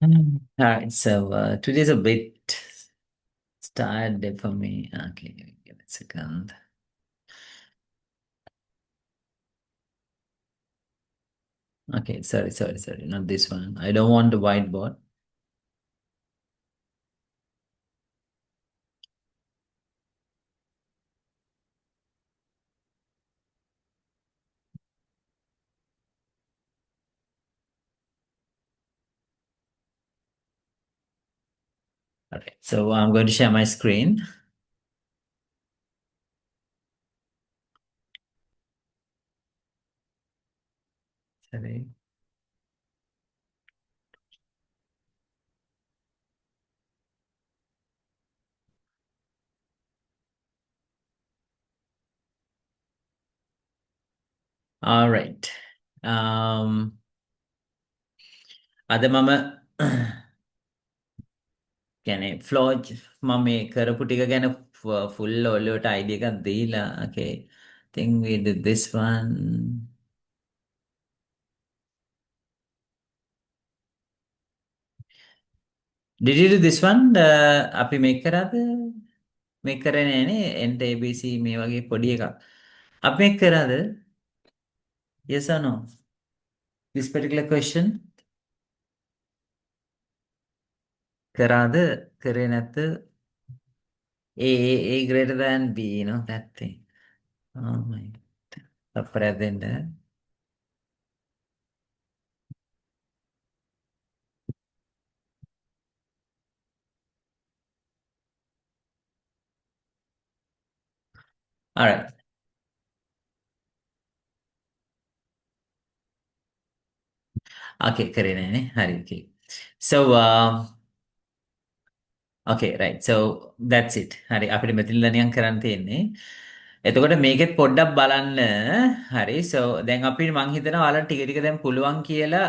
Alright, so today's a bit tired day for me. Okay, give me a second. Okay, sorry, not this one. I don't want the whiteboard. Okay, so I'm going to share my screen. Sorry. All right. අද මම කියන්නේ flow මම මේ කරපු ටික ගැන full ඔලුවට idea එකක් දීලා okay think we did this one. Did you do this one? අපි මේක කරාද? මේක කරේ නෑනේ nt abc මේ වගේ පොඩි එකක්. අපි මේක කරාද? Yes or no? This particular question කරාද? කරේ නැත්ද? A greater than B, that thing. Oh my. අපරදෙන්ද. All right. Okay, කරේ නෑනේ. හරි. Okay. So okay, right. So that's it. හරි. අපිට මෙතනilla නිකන් කරන්න තියෙන්නේ. එතකොට මේකෙත් පොඩ්ඩක් බලන්න. හරි. So දැන් අපි මං හිතනවා ඔයාලට ටික ටික දැන් පුළුවන් කියලා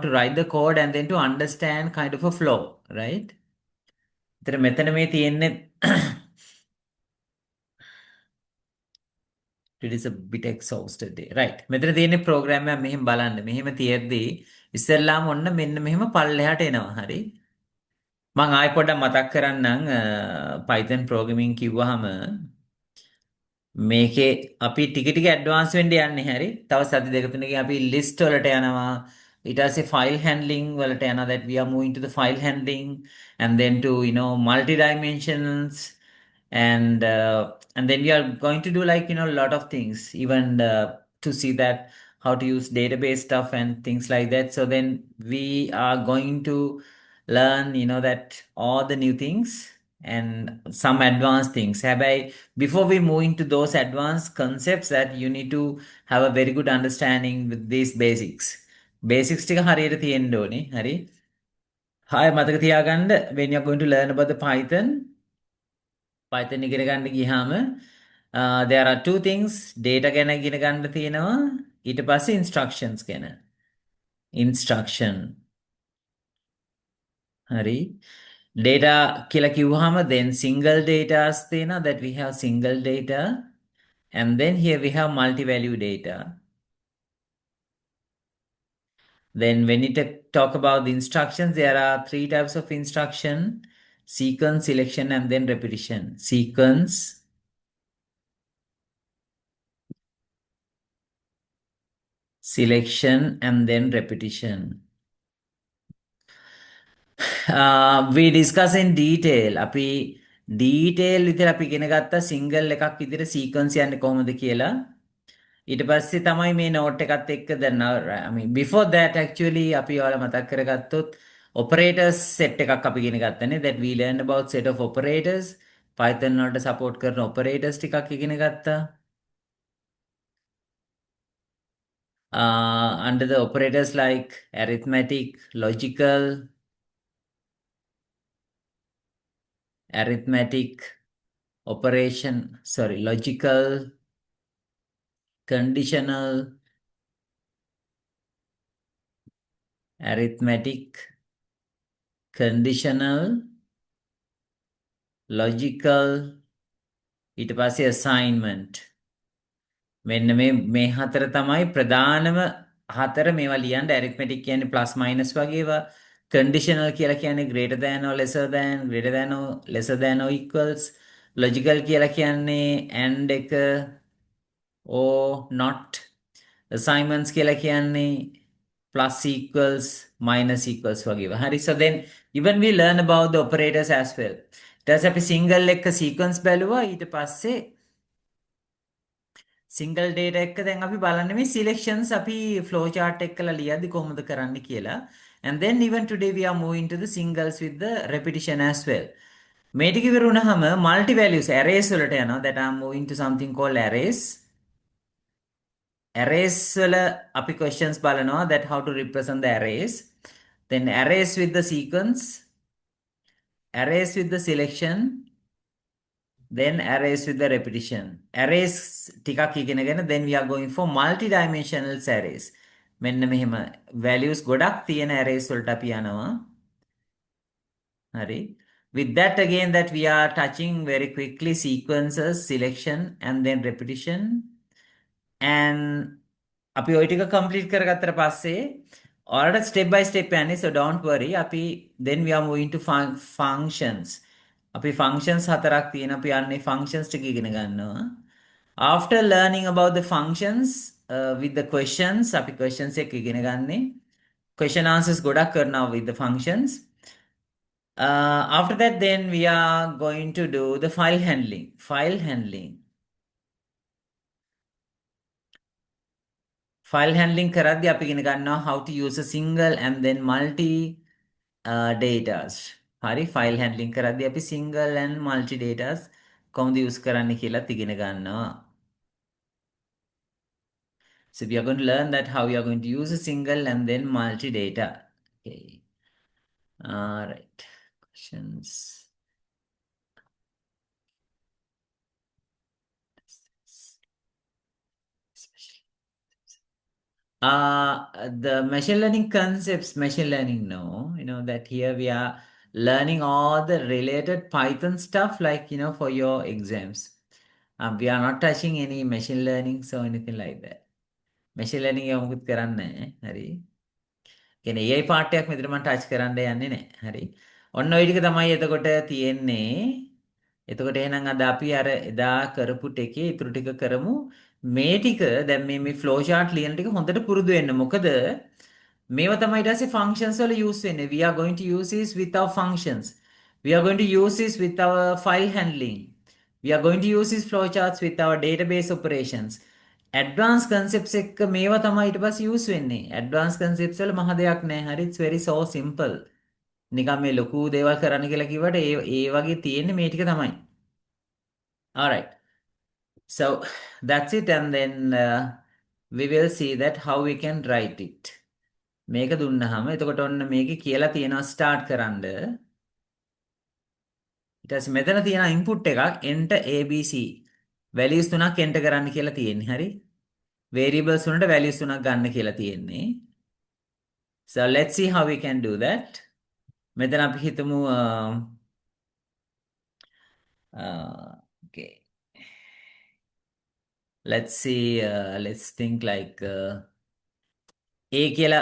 to write the code and then to understand kind of a flow, right? එතන මෙතන මේ තියෙන්නේ it is a bit exhausted day. Right. මෙතන තියෙන්නේ program එක මෙහෙම බලන්න. මෙහෙම තියෙද්දි ඉස්සෙල්ලාම ඔන්න මෙන්න මෙහෙම පල්ලෙහාට එනවා. හරි. මම ආයෙ පොඩ්ඩක් මතක් කරන්නම් Python programming කිව්වහම මේකේ අපි ටික ටික ඇඩ්වාන්ස් වෙන්න යන්නේ හරි. තව සති දෙක තුනකින් අපි list වලට යනවා. ඊට පස්සේ file handling වලට යනවා that we are moving to the file handling and then to multi dimensions and then we are going to do like a lot of things even to see that how to use database stuff and things like that. So then we are going to learn that all the new things and some advanced things. Before we move into those advanced concepts, that you need to have a very good understanding with these basics. Basics ටික හරියට තියෙන්න ඕනේ. හරි. හාය මතක තියාගන්න when you're going to learn about the Python ඉගෙන ගන්න ගියාම there are two things data ගැන ඉගෙන ගන්න තියෙනවා ඊට පස්සේ instructions ගැන. Instruction. හරි. Data කියලා කිව්වහම then single datas තියෙනවා that we have single data and then here we have multi-value data. Then when you talk about the instructions, there are three types of instruction: sequence, selection, and then repetition. Sequence, selection, and then repetition. We discuss in detail. අපි detail විතර අපි ඉගෙන ගත්තා single එකක් විදිහට sequence යන්නේ කොහොමද කියලා. ඊට පස්සේ තමයි මේ note එකත් එක්ක දැන් I mean before that actually අපි ඔයාලා මතක් කරගත්තොත් operators set එකක් අපි ඉගෙන ගත්තනේ that we learned about set of operators. Python වලට support කරන operators ටිකක් ඉගෙන ගත්තා. Under the operators like arithmetic, logical, conditional, arithmetic, conditional, logical, ඊට පස්සේ assignment. මෙන්න මේ හතර තමයි ප්‍රධානම හතර මේවා ලියන්න arithmetic කියන්නේ plus minus වගේ ඒවා conditional කියලා කියන්නේ greater than or lesser than greater than or lesser than or equals logical කියලා කියන්නේ and එක or not assignments කියලා කියන්නේ plus equals minus equals වගේ ඒවා හරි so then even we learn about the operators as well ඊට පස්සේ අපි single එක sequence බැලුවා ඊට පස්සේ සිංගල් ඩේටා එක දැන් අපි බලන්නේ මේ සිලෙක්ෂන්ස් අපි ෆ්ලෝ chart එකකලා ලියද්දි කොහොමද කරන්න කියලා and then even today we are moving to the singles with the repetition as well මේ ටික ඉවර වුණාම multi values arrays වලට යනවා that I'm moving to something called arrays වල අපි questions බලනවා that how to represent the arrays then arrays with the sequence arrays with the selection then arrays with the repetition. Arrays ටිකක් ඉගෙනගෙන then we are going for multi-dimensional arrays. මෙන්න මෙහෙම values ගොඩක් තියෙන arrays වලට අපි යනවා. හරි. With that again that we are touching very quickly sequences, selection and then repetition. And අපි ওই ටික complete කරගත්තට පස්සේ ඔයාලට step by step යන්නේ so don't worry අපි then we are moving to functions අපි functions හතරක් තියෙන අපි යන්නේ functions ටික ඉගෙන ගන්නවා after learning about the functions with the questions අපි questions එක ඉගෙන ගන්නේ question answers ගොඩක් කරනවා with the functions after that then we are going to do the file handling කරද්දී අපි ඉගෙන ගන්නවා how to use a single and then multi datas හරි file handling කරද්දී අපි single and multi datas කොහොමද use කරන්න කියලා ඉගෙන ගන්නවා so we are going to learn that how we are going to use a single and then multi data okay all right questions the machine learning concepts, machine learning, no, that here we are learning all the related Python stuff, like, for your exams. We are not touching any machine learning or anything like that. Machine learning යමුකුත් කරන්නේ හරි. කියන්නේ AI part එකක් මෙතන මම touch කරන්න යන්නේ නැහැ. හරි. ඔන්න ඔය ටික තමයි එතකොට තියෙන්නේ. එතකොට එහෙනම් අද අපි අර එදා කරපු ටිකේ ඉතුරු ටික කරමු. මේ ටික දැන් මේ flow chart ලියන ටික හොඳට පුරුදු වෙන්න. මොකද මේවා තමයි ඊට පස්සේ functions වල use වෙන්නේ. We are going to use this with our functions. We are going to use this with our file handling. We are going to use these flowcharts with our database operations. Advanced concepts එක මේවා තමයි ඊට පස්සේ use වෙන්නේ. Advanced concepts වල මහ දෙයක් නැහැ. හරි it's very so simple. නිකන් මේ ලොකු දේවල් කරන්න කියලා කිව්වට ඒ වගේ තියෙන්නේ මේ ටික තමයි. All right. So that's it and then we will see that how we can write it. මේක දුන්නාම එතකොට ඔන්න මේකේ කියලා තියෙනවා start කරන්න. ඊට පස්සේ මෙතන තියෙන input එකක් enter abc values තුනක් enter කරන්න කියලා තියෙන්නේ. හරි? variables වලට values තුනක් ගන්න කියලා තියෙන්නේ. So let's see how we can do that. මෙතන අපි හිතමු okay. Let's see let's think like a කියලා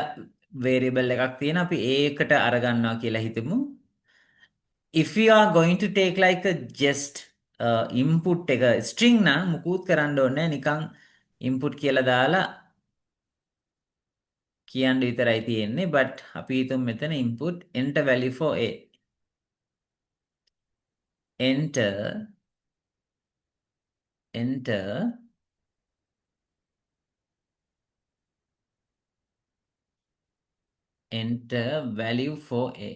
variable එකක් තියෙන අපි a එකට අරගන්නවා කියලා හිතමු. If we are going to take like a just input එක string නම් මුකුත් කරන්න ඕනේ නිකන් input කියලා දාලා කියන්න විතරයි තියෙන්නේ but අපි හිතමු මෙතන input enter value for a enter value for a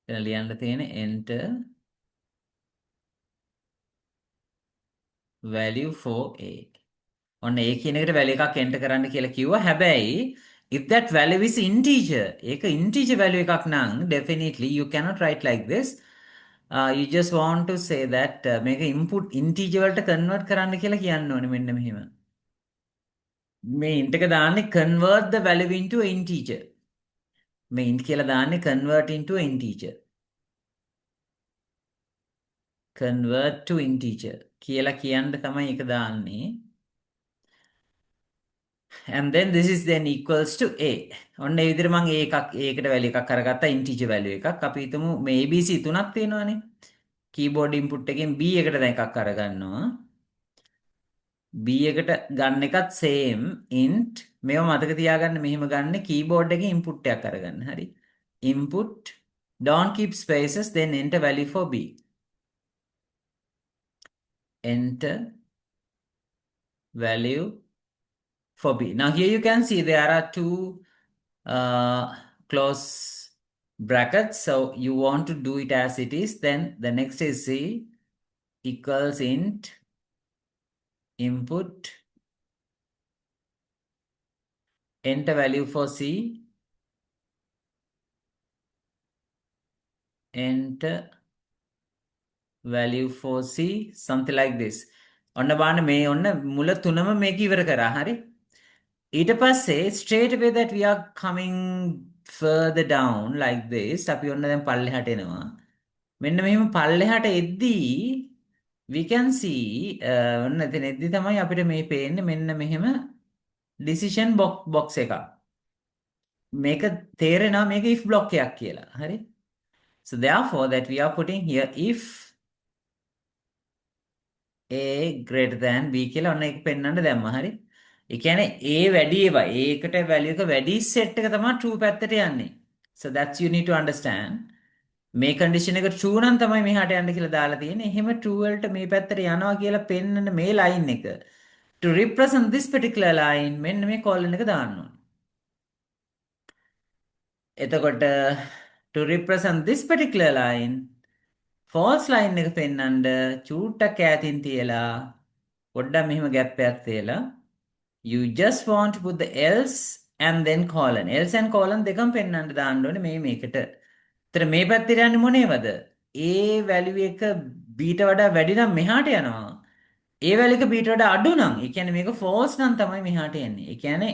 එතන ලියන්න තියෙන enter value for a ඔන්න a කියන එකට value එකක් enter කරන්න කියලා කිව්වා හැබැයි if that value is integer ඒක integer value එකක් නම් definitely you cannot write like this you just want to say that මේක input integer වලට convert කරන්න කියලා කියන්න ඕනේ මෙන්න මෙහෙම මේ int එක දාන්නේ convert the value into an integer මේ int කියලා දාන්නේ convert into an integer convert to integer කියලා කියන්න තමයි ඒක දාන්නේ and then this is then equals to a. ඔන්න ඒ විදිහට මම ඒකට value එකක් අරගත්තා integer value එකක්. අපි හිතමු මේ abc තුනක් තියෙනවානේ. keyboard input එකෙන් b එකට දැන් එකක් අරගන්නවා. b එකට ගන්න එකත් same int මේව මතක තියාගන්න මෙහෙම ගන්න keyboard එකේ input එකක් අරගන්න. හරි. input don't keep spaces then enter value for b. Enter value for b. Now here you can see there are two close brackets. So you want to do it as it is. Then the next is c equals int input enter value for c enter value for c something like this. ඔන්න බලන්න මේ ඔන්න මුල තුනම මේක ඉවර කරා. හරි. ඊට පස්සේ straight away that we are coming further down like this අපි ඔන්න දැන් පල්ලෙහාට එනවා. මෙන්න මෙහෙම පල්ලෙහාට එද්දී we can see ඔන්න එතන එද්දී තමයි අපිට මේ පේන්නේ මෙන්න මෙහෙම decision box එකක්. මේක තේරෙනවා මේක if block එකක් කියලා. හරි. So therefore that we are putting here if a greater than b කියලා ඔන්න ඒක පෙන්වන්න දැම්මා. හරි. ඒ කියන්නේ a වැඩි ඒවා ඒකට value එක වැඩි set එක තමයි true පැත්තට යන්නේ. So that's you need to understand. මේ condition එක true නම් තමයි මෙහාට යන්න කියලා දාලා තියෙන්නේ. එහෙම true වලට මේ පැත්තට යනවා කියලා පෙන්වන මේ line එක to represent this particular line මෙන්න මේ colon එක දාන්න ඕනේ. එතකොට to represent this particular line false line එක පෙන්වන්න චූට්ටක් ඈතින් තියලා පොඩ්ඩක් මෙහෙම gap එකක් තියලා you just want to put the else and then colon. else and colon දෙකම පෙන්වන්න දාන්න ඕනේ මේකට. ඒතර මේ පැත්තට යන්නේ මොනේවද? a value එක b ට වඩා වැඩි නම් මෙහාට යනවා. a value එක b ට වඩා අඩු නම්, ඒ කියන්නේ මේක false නම් තමයි මෙහාට යන්නේ. ඒ කියන්නේ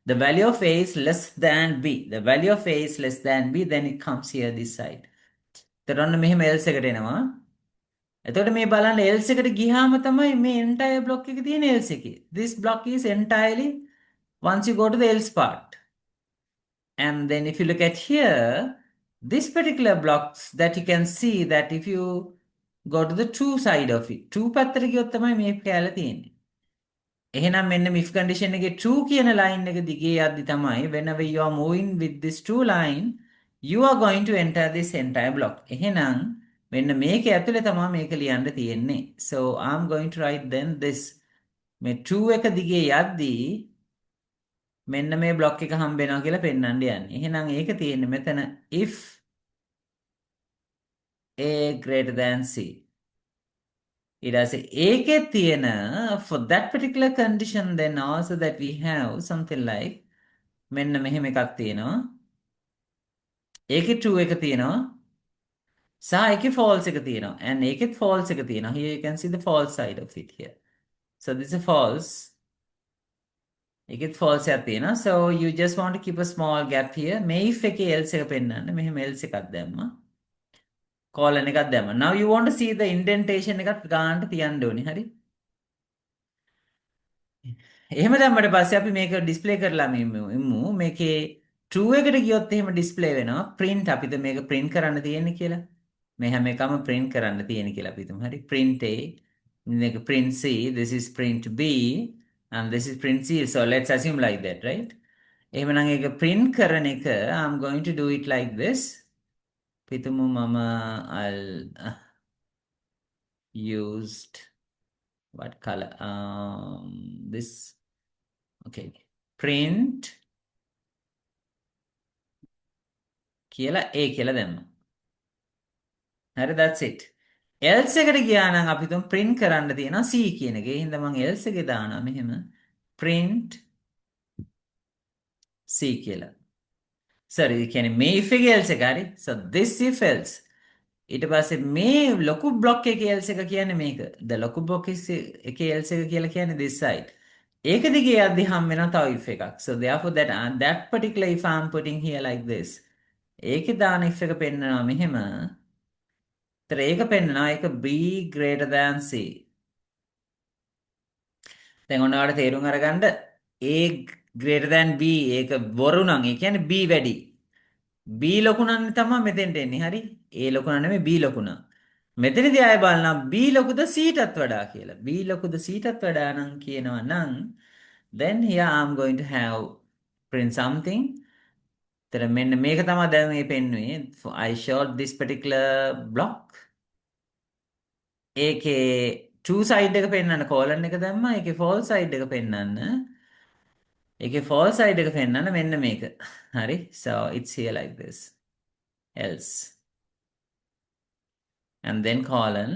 the value of a is less than b. The value of a is less than b, then it comes here this side. ඒතර ඔන්න මෙහෙම else එකට එනවා. එතකොට මේ බලන්න else එකට ගියාම තමයි මේ entire block එක තියෙන else එකේ. This block is entirely once you go to the else part. And then if you look at here, this particular blocks that you can see that if you go to the true side of it, true පැත්තට ගියොත් තමයි මේ කැලේ තියෙන්නේ. එහෙනම් මෙන්න if condition එකේ true කියන line එක දිගේ යද්දි තමයි whenever you are moving with this true line, you are going to enter this entire block. එහෙනම් මෙන්න මේක ඇතුලේ තමයි මේක ලියන්න තියෙන්නේ. So I'm going to write then this මේ true එක දිගේ යද්දී මෙන්න මේ block එක හම්බ වෙනවා කියලා පෙන්වන්න යන්නේ. එහෙනම් ඒක තියෙන්නේ මෙතන if a greater than c. ඊට පස්සේ ඒකේ තියෙන for that particular condition then also that we have something like මෙන්න මෙහෙම එකක් තියෙනවා. ඒකේ true එක තියෙනවා. සහ ඒකේ false එක තියෙනවා. and ඒකෙත් false එක තියෙනවා. Here you can see the false side of it here. So this is false. ඒකෙත් false එකක් තියෙනවා. So you just want to keep a small gap here. මේ if එකේ else එක පෙන්නන්න. මෙහෙම else එකක් දැම්මා. colon එකක් දැම්මා. Now you want to see the indentation එකත් ගන්නට තියන්න ඕනේ. හරි. එහෙම දැම්මට පස්සේ අපි මේක display කරලා ඉමු. මේකේ true එකට ගියොත් එහෙම display වෙනවා. print අපිට මේක print කරන්න තියෙන්නේ කියලා. මේ හැම එකම print කරන්න තියෙන්නේ කියලා අපි හිතමු. හරි. print a, මේක print c, this is print b and this is print c. So let's assume like that, right? එහෙමනම් ඒක print කරන එක I'm going to do it like this. පිටුමු මම I'll used what color this okay print කියලා a කියලා දැම්මා. හරි that's it. else එකට ගියා නම් අපි තුන් print කරන්න තියෙනවා c කියන එක. ඒ හින්දා මම else එකේ දානවා මෙහෙම print c කියලා. sorry ඒ කියන්නේ මේ if එකේ else එක හරි. so this if else ඊට පස්සේ මේ ලොකු block එකේ else එක කියන්නේ මේක. the ලොකු block එකේ else එක කියලා කියන්නේ this side. ඒක දිගේ යද්දි හම් වෙනවා තව if එකක්. so therefore that particular if I'm putting here like this. ඒකේ දාන if එක පෙන්නනවා මෙහෙම. ඒතර ඒක පෙන්නනවා ඒක b greater than c. දැන් ඔන්න ඔයාලට තේරුම් අරගන්න a greater than b ඒක බොරු නම් ඒ කියන්නේ b වැඩි. b ලොකු නම් තමයි මෙතෙන්ට එන්නේ. හරි? a ලොකු නම් නෙමෙයි b ලොකු නම්. මෙතනදී ආය බලනවා b ලොකුද c ටත් වඩා කියලා. b ලොකුද c ටත් වඩා නම් කියනවා නම් then here I'm going to have print something. තර මෙන්න මේක තමයි දැන් මේ පෙන්වුවේ. I showed this particular block. ඒකේ true side එක පෙන්වන්න colon එක දැම්මා. ඒකේ false side එක පෙන්වන්න. ඒකේ false side එක පෙන්වන්න මෙන්න මේක. හරි? So it's here like this. Else. And then colon.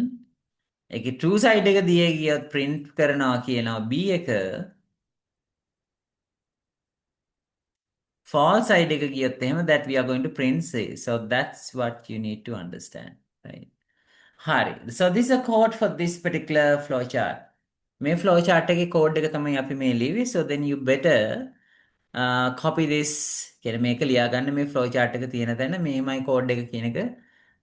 ඒකේ true side එක දියේ ගියොත් print කරනවා කියනවා b එක. False side එක ගියොත් එහෙම that we are going to print C. So that's what you need to understand. Right? හරි. So this is a code for this particular flowchart. මේ flowchart එකේ code එක තමයි අපි මේ ලියුවේ. So then you better copy this. කියන්නේ මේක ලියා ගන්න මේ flowchart එක තියෙන තැන මේමයි code එක කියන එක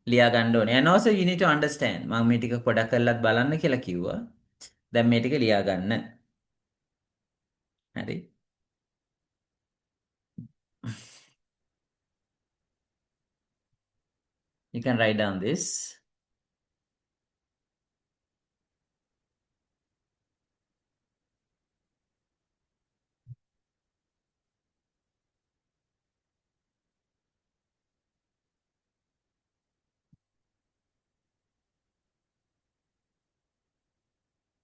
ලියා ගන්න ඕනේ. And also you need to understand. මම මේ ටික පොඩක් කරලත් බලන්න කියලා කිව්වා. දැන් මේ ටික ලියා ගන්න. හරි. You can write down this.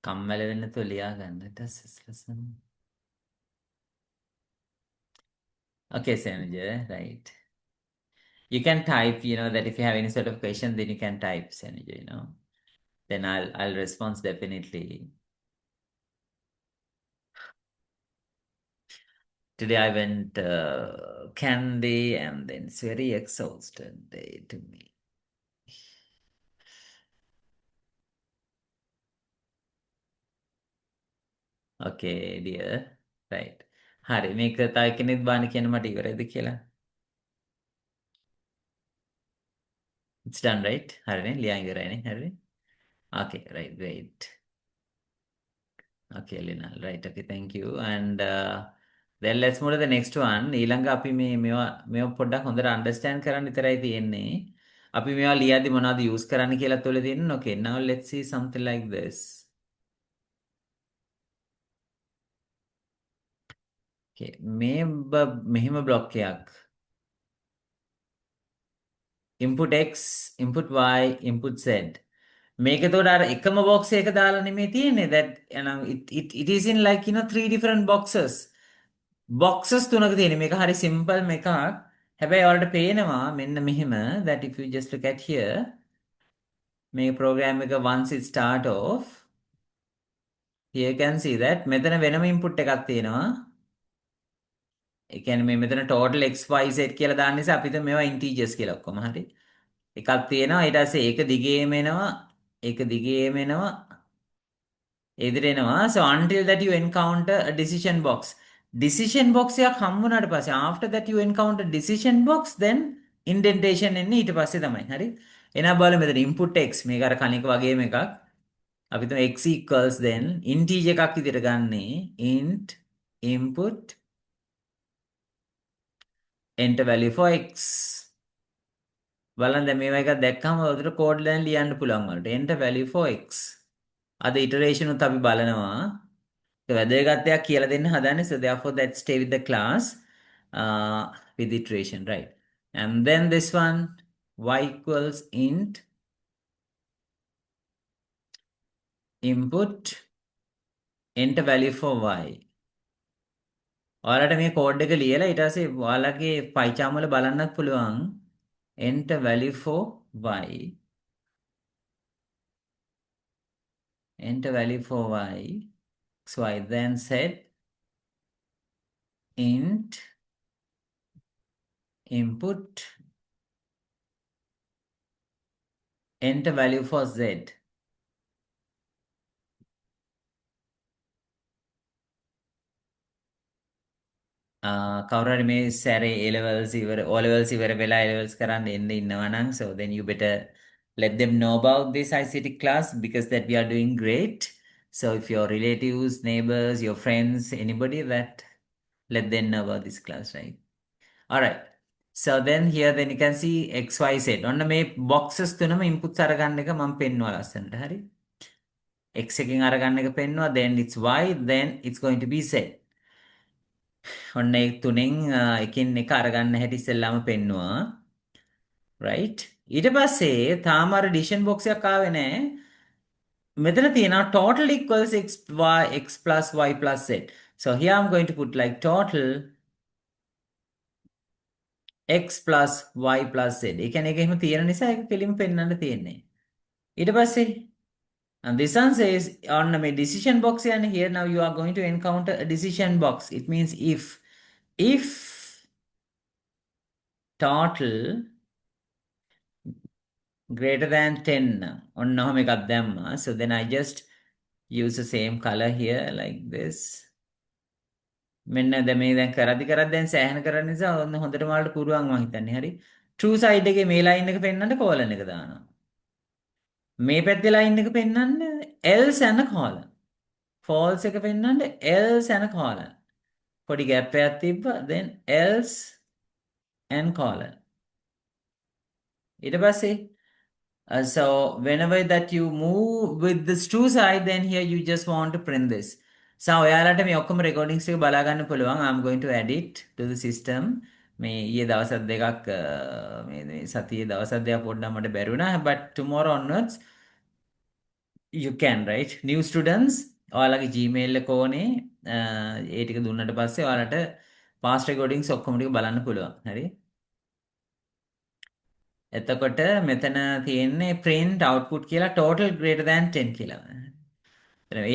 කම්මැල වෙන්න නැතුව ලියා ගන්න. That's his lesson. Okay, Senuja, right. You can type, that if you have any sort of question, then you can type, Senuja. Then I'll respond definitely. Today I went candy and then it's very exhausted day to me. Okay, dear. Right. හරි මේක තව කෙනෙක් බාන කියන මට ඉවරයිද කියලා. It's done, right? හරිනේ ලියා ඉවරයිනේ. හරිනේ. Okay, right, great. Okay, Lina. Right. Okay, thank you. And then let's move to the next one. ඊළඟ අපි මේවා පොඩ්ඩක් හොඳට understand කරන්න විතරයි තියෙන්නේ. අපි මේවා ලියද්දි මොනවද use කරන්න කියලා තුල තියෙන්නේ. Okay, now let's see something like this. Okay, මෙහෙම block එකක්. input x, input y, input z. මේක එතකොට අර එකම box එක දාලා නෙමෙයි තියෙන්නේ. That it is in like three different boxes. Boxes තුනක තියෙන මේක හරි simple එකක්. හැබැයි ඔයාලට පේනවා මෙන්න මෙහෙම that if you just look at here මේ program එක once it start off here you can see that මෙතන වෙනම input එකක් තියෙනවා. ඒ කියන්නේ මේ මෙතන total x y z කියලා දාන්න නිසා අපි හිතමු මේවා integers කියලා ඔක්කොම හරි. එකක් තියෙනවා ඊට පස්සේ ඒක දිගේම එනවා ඒක දිගේම එනවා එදිර එනවා. So until that you encounter a decision box. Decision box එකක් හම්බ වුණාට පස්සේ after that you encounter decision box then indentation එන්නේ ඊට පස්සේ තමයි. හරි. එහෙනම් බලමු මෙතන input x මේක අර කණික වගේම එකක්. අපි තුමු x equals then integer එකක් විදිහට ගන්නෙ int input enter value for x. බලන්න දැන් මේවා එකක් දැක්කම උදේට කෝඩ් දැන් ලියන්න පුළුවන් වලට enter value for x. අද iteration උත් අපි බලනවා. වැදගත් දෙයක් කියලා දෙන්න හදන්නේ. So therefore that stay with the class with iteration, right? And then this one y equals int input enter value for y. ඔයාලට මේ කෝඩ් එක ලියලා ඊට පස්සේ ඔයාලගේ PyCharm වල බලන්නත් පුළුවන් enter value for y. Enter value for y. So I then said int input enter value for z. කවුරු හරි මේ සැරේ A levels ඉවර O levels ඉවර වෙලා A levels කරන්න එන්න ඉන්නවා නම් so then you better let them know about this ICT class because that we are doing great. So if your relatives, neighbors, your friends, anybody that let them know about this class, right? All right. So then here then you can see X, Y, Z. ඔන්න මේ boxes තුනම inputs අරගන්න එක මම පෙන්වුවා ලස්සනට. හරි? X එකෙන් අරගන්න එක පෙන්වුවා. Then it's Y. Then it's going to be Z. ඔන්න ඒ තුනෙන් එකින් එක අරගන්න හැටි ඉස්සෙල්ලාම පෙන්වුවා. Right? ඊට පස්සේ තාම අර decision box එකක් ආවේ නැහැ. මෙතන තියෙනවා total equals x plus y plus z. So here I'm going to put like total x plus y plus z. ඒ කියන්නේ ඒක එහෙම තියෙන නිසා ඒක කෙලින්ම පෙන්වන්න තියෙන්නේ. ඊට පස්සේ and this one says on the decision box and here now you are going to encounter a decision box. It means if total greater than 10 ඔන්න ඔහම එකක් දැම්මා. So then I just use the same color here like this. මෙන්න දැන් මේ දැන් කරද්දි දැන් සෑහෙන කරන නිසා ඔන්න හොඳටම වලට පුරුවන් මම හිතන්නේ. හරි. true side එකේ මේ line එක පෙන්වන්න colon එක දානවා. මේ පැත්තේ line එක පෙන්වන්න else and colon. false එක පෙන්වන්න else and colon. පොඩි gap එකක් තිබ්බා then else and colon. ඊට පස්සේ so whenever that you move with this true side then here you just want to print this. So ඔයාලට මේ ඔක්කොම recordings ටික බලා ගන්න පුළුවන්. I'm going to add it to the system. මේ ඊයේ දවස් දෙකක් මේ සතියේ දවස් දෙකක් පොඩ්ඩක් මට බැරි වුණා. But tomorrow onwards you can, right? New students ඔයාලගේ Gmail එක ඕනේ ඒ ටික දුන්නට පස්සේ ඔයාලට past recordings ඔක්කොම ටික බලන්න පුළුවන්. හරි? එතකොට මෙතන තියෙන්නේ print output කියලා total greater than 10 කියලා.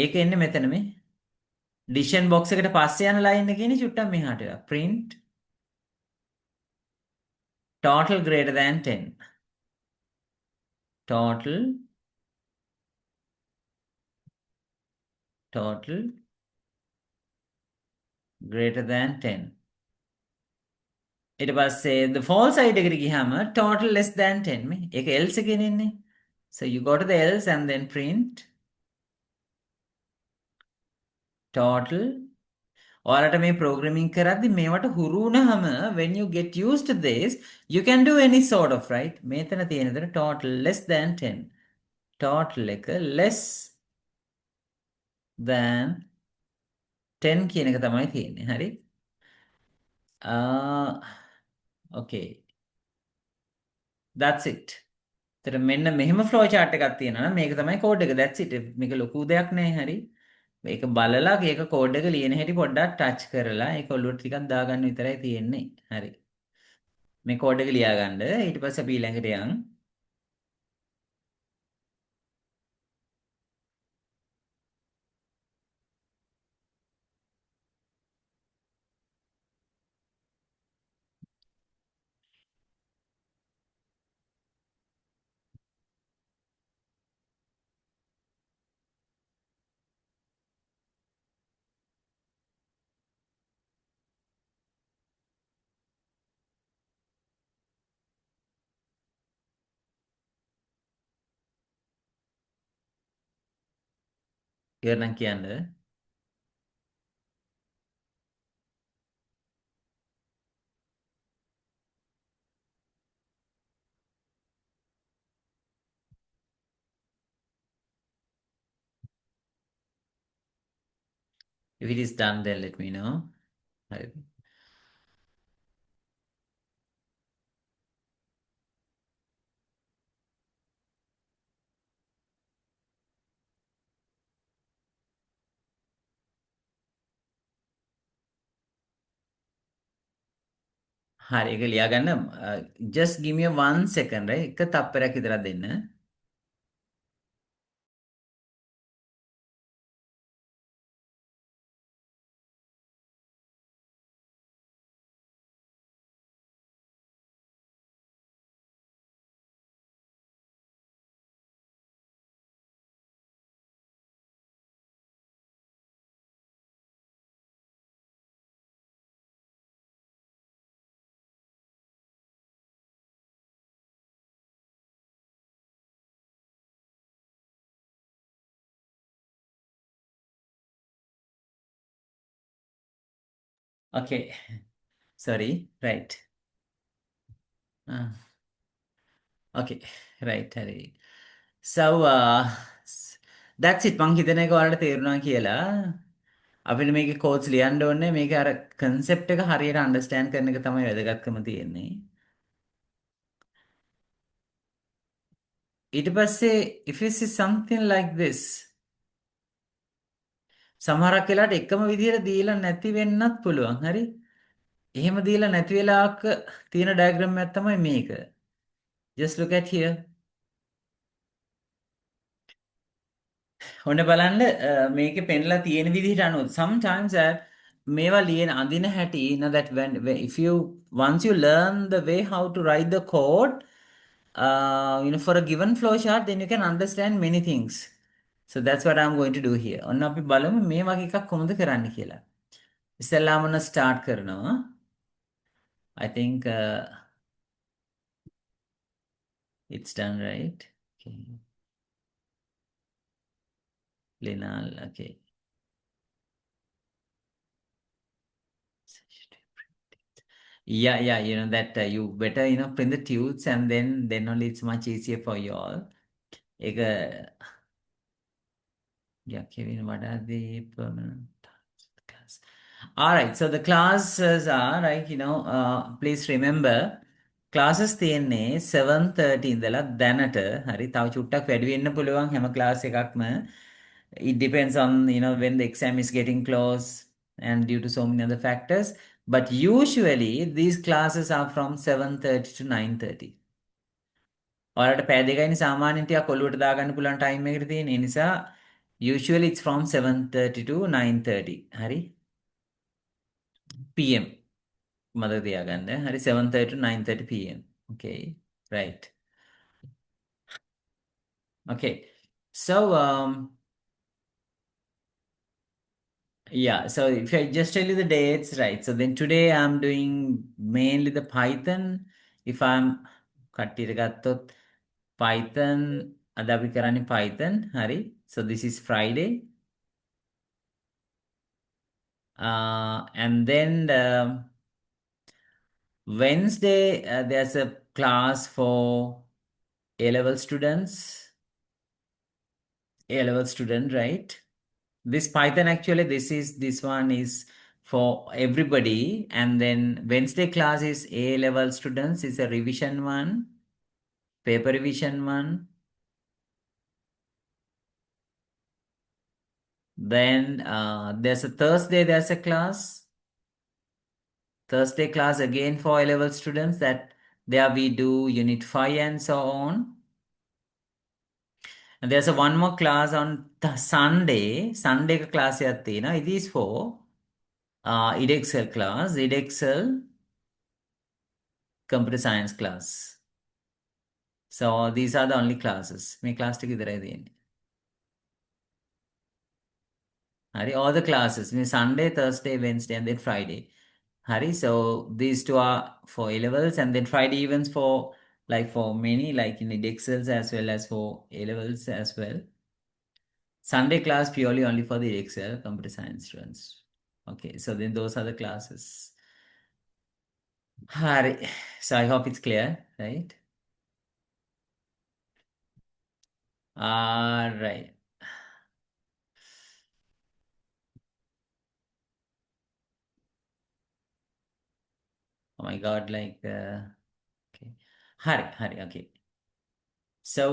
ඒක එන්නේ මෙතන මේ decision box එකට පස්සේ යන line එක ඉන්නේ චුට්ටක් මෙහාට වෙලා. print total greater than 10. Total greater than 10. ඊට පස්සේ the false side එකට ගියාම total less than 10 මේ. ඒක else එකේ ඉන්නේ. So you go to the else and then print total. ඔයාලට මේ programming කරද්දි මේවට හුරු වුණාම when you get used to this you can do any sort of, right? මේතන තියෙන දේ total less than 10. total එක less than 10 කියන එක තමයි තියෙන්නේ. හරි? okay. That's it. එතන මෙන්න මෙහෙම flow chart එකක් තියෙනවා නම් මේක තමයි code එක. That's it. මේක ලොකු දෙයක් නෑ. හරි? මේක බලලා ඒක code එක ලියන හැටි පොඩ්ඩක් touch කරලා ඒක ඔළුවට ටිකක් දාගන්න විතරයි තියෙන්නේ. හරි. මේ code එක ලියා ගන්න. ඊට පස්සේ අපි ඊළඟට යන්. ඉවරනම් කියන්න. If it is done then let me know. හරි. හරි ඒක ලියා ගන්න. Just give me a 1 second, right? එක තප්පරයක් විතරක් දෙන්න. Okay. Sorry. Right. Uh, okay. Right. හරි. So that's it. මං හිතන එක ඔයාලට තේරුණා කියලා. අපිට මේකේ කෝඩ්ස් ලියන්න ඕනේ. මේක අර concept එක හරියට understand කරන එක තමයි වැදගත්කම තියෙන්නේ. ඊට පස්සේ if you see something like this සමහරක් වෙලාවට එකම විදිහට දීලා නැති වෙන්නත් පුළුවන්. හරි? එහෙම දීලා නැති වෙලාවක තියෙන ඩයග්‍රෑම් එකක් තමයි මේක. Just look at here. ඔන්න බලන්න මේකේ පෙන්ලා තියෙන විදිහට අනුව sometimes මේවා ලියන අඳින හැටි that if you once you learn the way how to write the code for a given flow chart then you can understand many things. So that's what I'm going to do here. ඔන්න අපි බලමු මේ වගේ එකක් කොහොමද කරන්න කියලා. ඉස්සෙල්ලාම ඔන්න start කරනවා. I think it's done right. Okay. Linal, okay. Yeah, that you better, print the tunes and then only it's much easier for you all. ඒක yeah, Kevin, what are the permanent class? All right, so the classes are like, please remember classes තියෙන්නේ 7:30 ඉඳලා දැනට හරි තව චුට්ටක් වැඩි වෙන්න පුළුවන් හැම class එකක්ම it depends on when the exam is getting close and due to so many other factors but usually these classes are from 7:30 to 9:30 ඔයාලට පැය දෙකයිනේ සාමාන්‍යයෙන් ටිකක් ඔලුවට දාගන්න පුළුවන් ටයිම් එකකට තියෙන. ඒ නිසා usually it's from 7:30 to 9:30. හරි? PM මතක තියාගන්න. හරි 7:30 to 9:30 PM. Okay. Right. Okay. So yeah, so if I just tell you the dates, right? So then today I'm doing mainly the Python. If I'm කට්ටියට ගත්තොත් Python අද අපි කරන්නේ Python. හරි? So this is Friday. And then Wednesday, there's a class for A-level students. A-level student, right? This Python actually, this one is for everybody. And then Wednesday class is A-level students. It's a revision one, paper revision one. Then there's a Thursday, there's a class. Thursday class again for A-level students that there we do unit 5 and so on. And there's a one more class on Sunday. Sunday class එකක් තියෙනවා. It is for EdXL class. EdXL computer science class. So these are the only classes. මේ class ටික විතරයි තියෙන්නේ. හරි all the classes. මේ Sunday, Thursday, Wednesday and then Friday. Hari, so these two are for A levels and then Friday events for many like in EdXLs as well as for A levels as well. Sunday class purely only for the EdXL computer science students. Okay, so then those are the classes. Hari, so I hope it's clear, right? All right. Oh my God, okay. Hari, okay. So,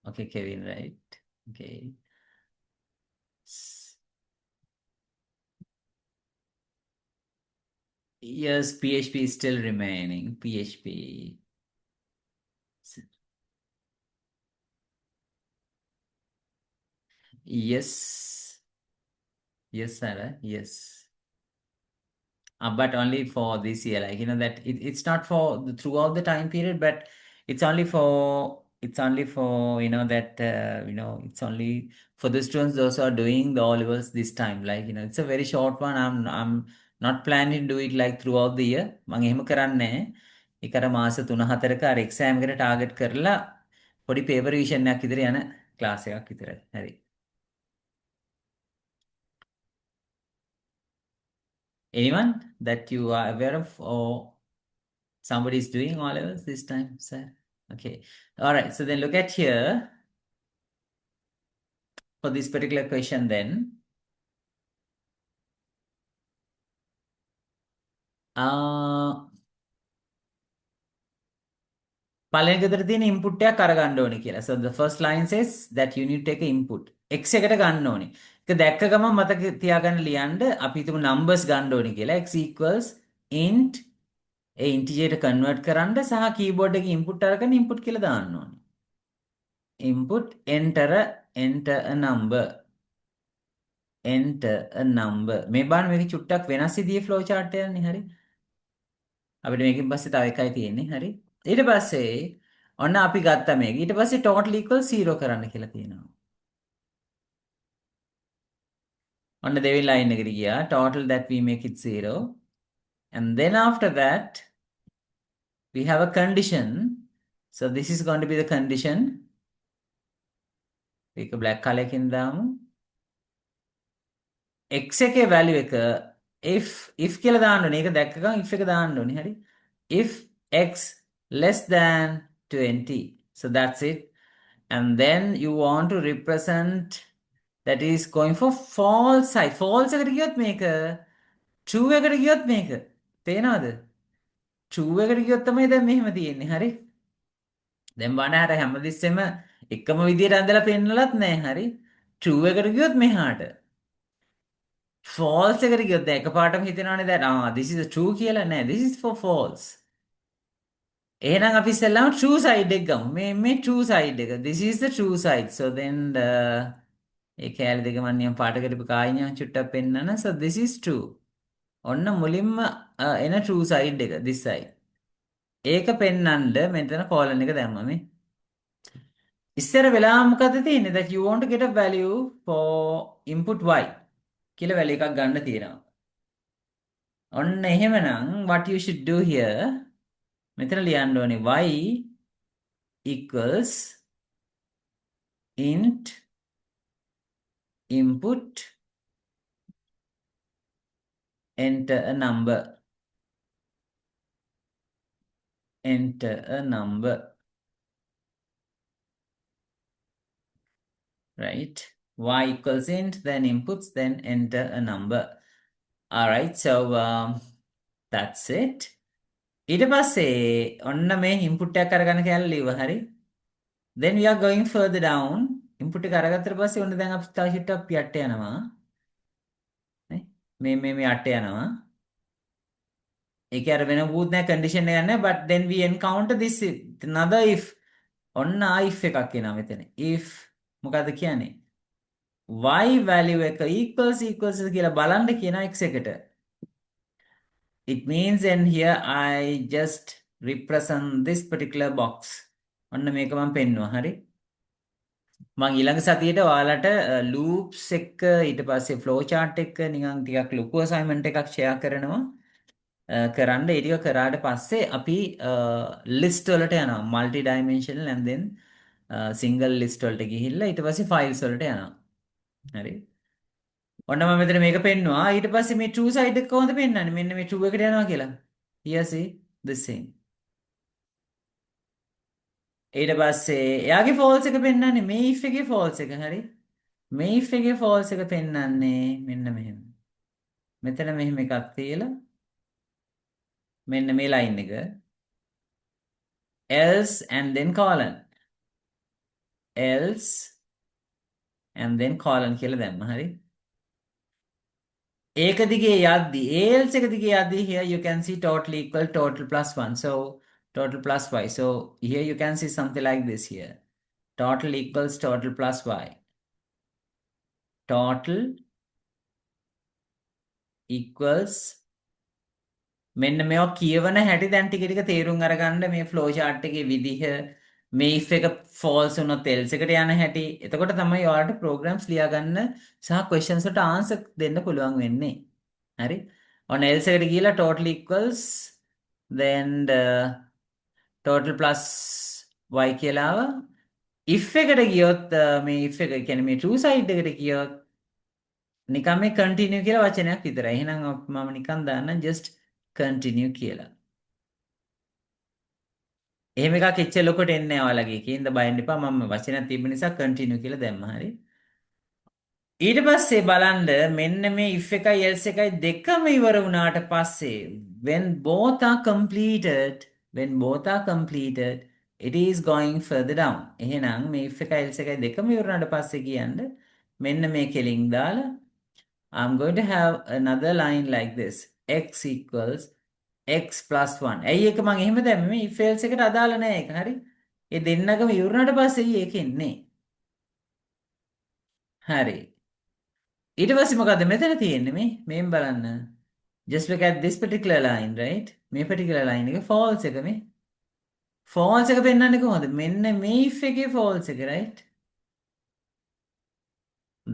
okay, Kevin, right? Okay. Yes, PHP is still remaining. PHP. Yes. Yes, Sarah. Yes. But only for this year, that it's not for throughout the time period, but it's only for that it's only for the students those who are doing the O levels this time. It's a very short one. I'm not planning to do it like throughout the year. මම එහෙම කරන්නේ නැහැ. ඒකට මාස 3-4ක අර exam එකට target කරලා පොඩි පේපර් රිවිෂන් එකක් විතර යන ක්ලාස් එකක් විතරයි. හරි. Anyone that you are aware of, or somebody is doing all levels this time, sir? Okay. All right. So then look at here for this particular question then. පළවෙනි ගෙදර තියෙන input එකක් අරගන්න ඕනේ කියලා. So the first line says that you need to take an input. x එකට ගන්න ඕනේ. ඒක දැක්ක ගමන් මතක තියාගන්න ලියන්න අපි හිතමු numbers ගන්න ඕනේ කියලා. x equals int ඒ integer එකට convert කරන්න සහ keyboard එකේ input අරගෙන input කියලා දාන්න ඕනේ. input enter a number. enter a number. මේ බලන්න මේක චුට්ටක් වෙනස් විදිහේ flow chart එකක් නේ හරි. අපිට මේකෙන් පස්සේ තව එකයි තියෙන්නේ හරි. ඊට පස්සේ ඔන්න අපි ගත්ත මේක. ඊට පස්සේ total equals 0 කරන්න කියලා තියෙනවා. ඔන්න දෙවෙනි line එකට ගියා. Total that we make it 0. And then after that we have a condition. So this is going to be the condition. ඒක black color එකකින් දාමු. x එකේ value එක if කියලා දාන්න ඕනේ. ඒක දැක්ක ගමන් if එක දාන්න ඕනේ. හරි. If x less than 20. So that's it. And then you want to represent that is going for false side. False එකට ගියොත් මේක true එකට ගියොත් මේක තේනවද? true එකට ගියොත් තමයි දැන් මෙහෙම තියෙන්නේ. හරි. දැන් බලන්න අර හැමතිස්සෙම එකම විදියට ඇඳලා පෙන්නලත් නැහැ. හරි. true එකට ගියොත් මෙහාට. false එකට ගියොත් දැන් එකපාරටම හිතෙනවනේ දැන් this is a true කියලා නෑ. This is for false. එහෙනම් අපි ඉස්සෙල්ලාම true side එක ගමු. මේ true side එක. This is the true side. So then ඒ කෑලි දෙක මම නියම පාට කරපු කායිනියම් චුට්ටක් පෙන්නන. So this is true. ඔන්න මුලින්ම එන true side එක this side. ඒක පෙන්නන්න මෙතන colon එක දැම්මා මේ. ඉස්සර වෙලා මොකද තියෙන්නේ that you want to get a value for input y කියලා value එකක් ගන්න තියෙනවා. ඔන්න එහෙමනම් what you should do here මෙතන ලියන්න ඕනේ y equals int input enter a number. Enter a number. Right? Y equals int, then inputs, then enter a number. All right, so that's it. ඊට පස්සේ ඔන්න මේ input එකක් අරගෙන කියලා ලියව හරි. Then we are going further down. Input එක අරගත්තට පස්සේ ඔන්න දැන් අපි තව ෂිට් අපි යට යනවා. නේ? මේ යට යනවා. ඒක අර වෙන වූත් නැහැ condition එක නැහැ, but then we encounter this another if. ඔන්න if එකක් එනවා මෙතන. if මොකද්ද කියන්නේ? y value එක equals කියලා බලන්න කියන x එකට. It means and here I just represent this particular box. ඔන්න මේක මම පෙන්නුවා හරි. මම ඊළඟ සතියේට ඔයාලට loops එක ඊට පස්සේ flow chart එක නිකන් ටිකක් ලොකු assignment එකක් share කරනවා. කරන්න ඒ ටික කරාට පස්සේ අපි list වලට යනවා multi dimensional and then single list වලට ගිහිල්ලා ඊට පස්සේ files වලට යනවා. හරි. ඔන්න මම මෙතන මේක පෙන්නවා. ඊට පස්සේ මේ true side එක කොහොමද පෙන්වන්නේ? මෙන්න මේ true එකට යනවා කියලා. Here see this thing. ඊට පස්සේ එයාගේ false එක පෙන්වන්නේ මේ if එකේ false එක. හරි. මේ if එකේ false එක පෙන්වන්නේ මෙන්න මෙහෙම. මෙතන මෙහෙම එකක් තියලා මෙන්න මේ line එක else and then colon. else and then colon කියලා දැම්මා. හරි. ඒක දිගේ යද්දි else එක දිගේ යද්දි here you can see total equal total plus 1. So total plus y. So here you can see something like this here. Total equals total plus y. Total equals මෙන්න මේවා කියවන හැටි දැන් ටික ටික තේරුම් අරගන්න මේ flow chart එකේ විදිහ මේ if එක false වුණොත් else එකට යන හැටි එතකොට තමයි ඔයාලට programs ලියා ගන්න සහ questions වලට answer දෙන්න පුළුවන් වෙන්නේ. හරි. ඔන්න else එකට ගිහලා total equals then total plus y කියලා ආවා. if එකට ගියොත් මේ if එක කියන්නේ මේ true side එකට ගියොත් නිකම් මේ continue කියලා වචනයක් විතරයි. එහෙනම් මම නිකන් දාන්නම් just continue කියලා. එහෙම එකක් එච්චර ලොකට එන්නේ නැහැ ඔයාලගේ. කේන්ද බයින්න එපා. මම වචනයක් තිබ්බ නිසා continue කියලා දැම්මා. හරි. ඊට පස්සේ බලන්න මෙන්න මේ if එකයි else එකයි දෙකම ඉවර වුණාට පස්සේ when both are completed it is going further down. එහෙනම් මේ if එකයි else එකයි දෙකම ඉවර වුණාට පස්සේ කියන්න මෙන්න මේ කෙලින් දාලා I'm going to have another line like this x equals x plus 1. ඇයි ඒක මම එහෙම දැම්මේ? if else එකට අදාළ නැහැ ඒක. හරි. ඒ දෙන්නගම ඉවර වුණාට පස්සේ ඒක එන්නේ. හරි. ඊට පස්සේ මොකද්ද මෙතන තියෙන්නේ මේන් බලන්න. Just look at this particular line, right? මේ particular line එක false එක මේ. false එක පෙන්වන්නේ කොහොමද? මෙන්න මේ if එකේ false එක, right?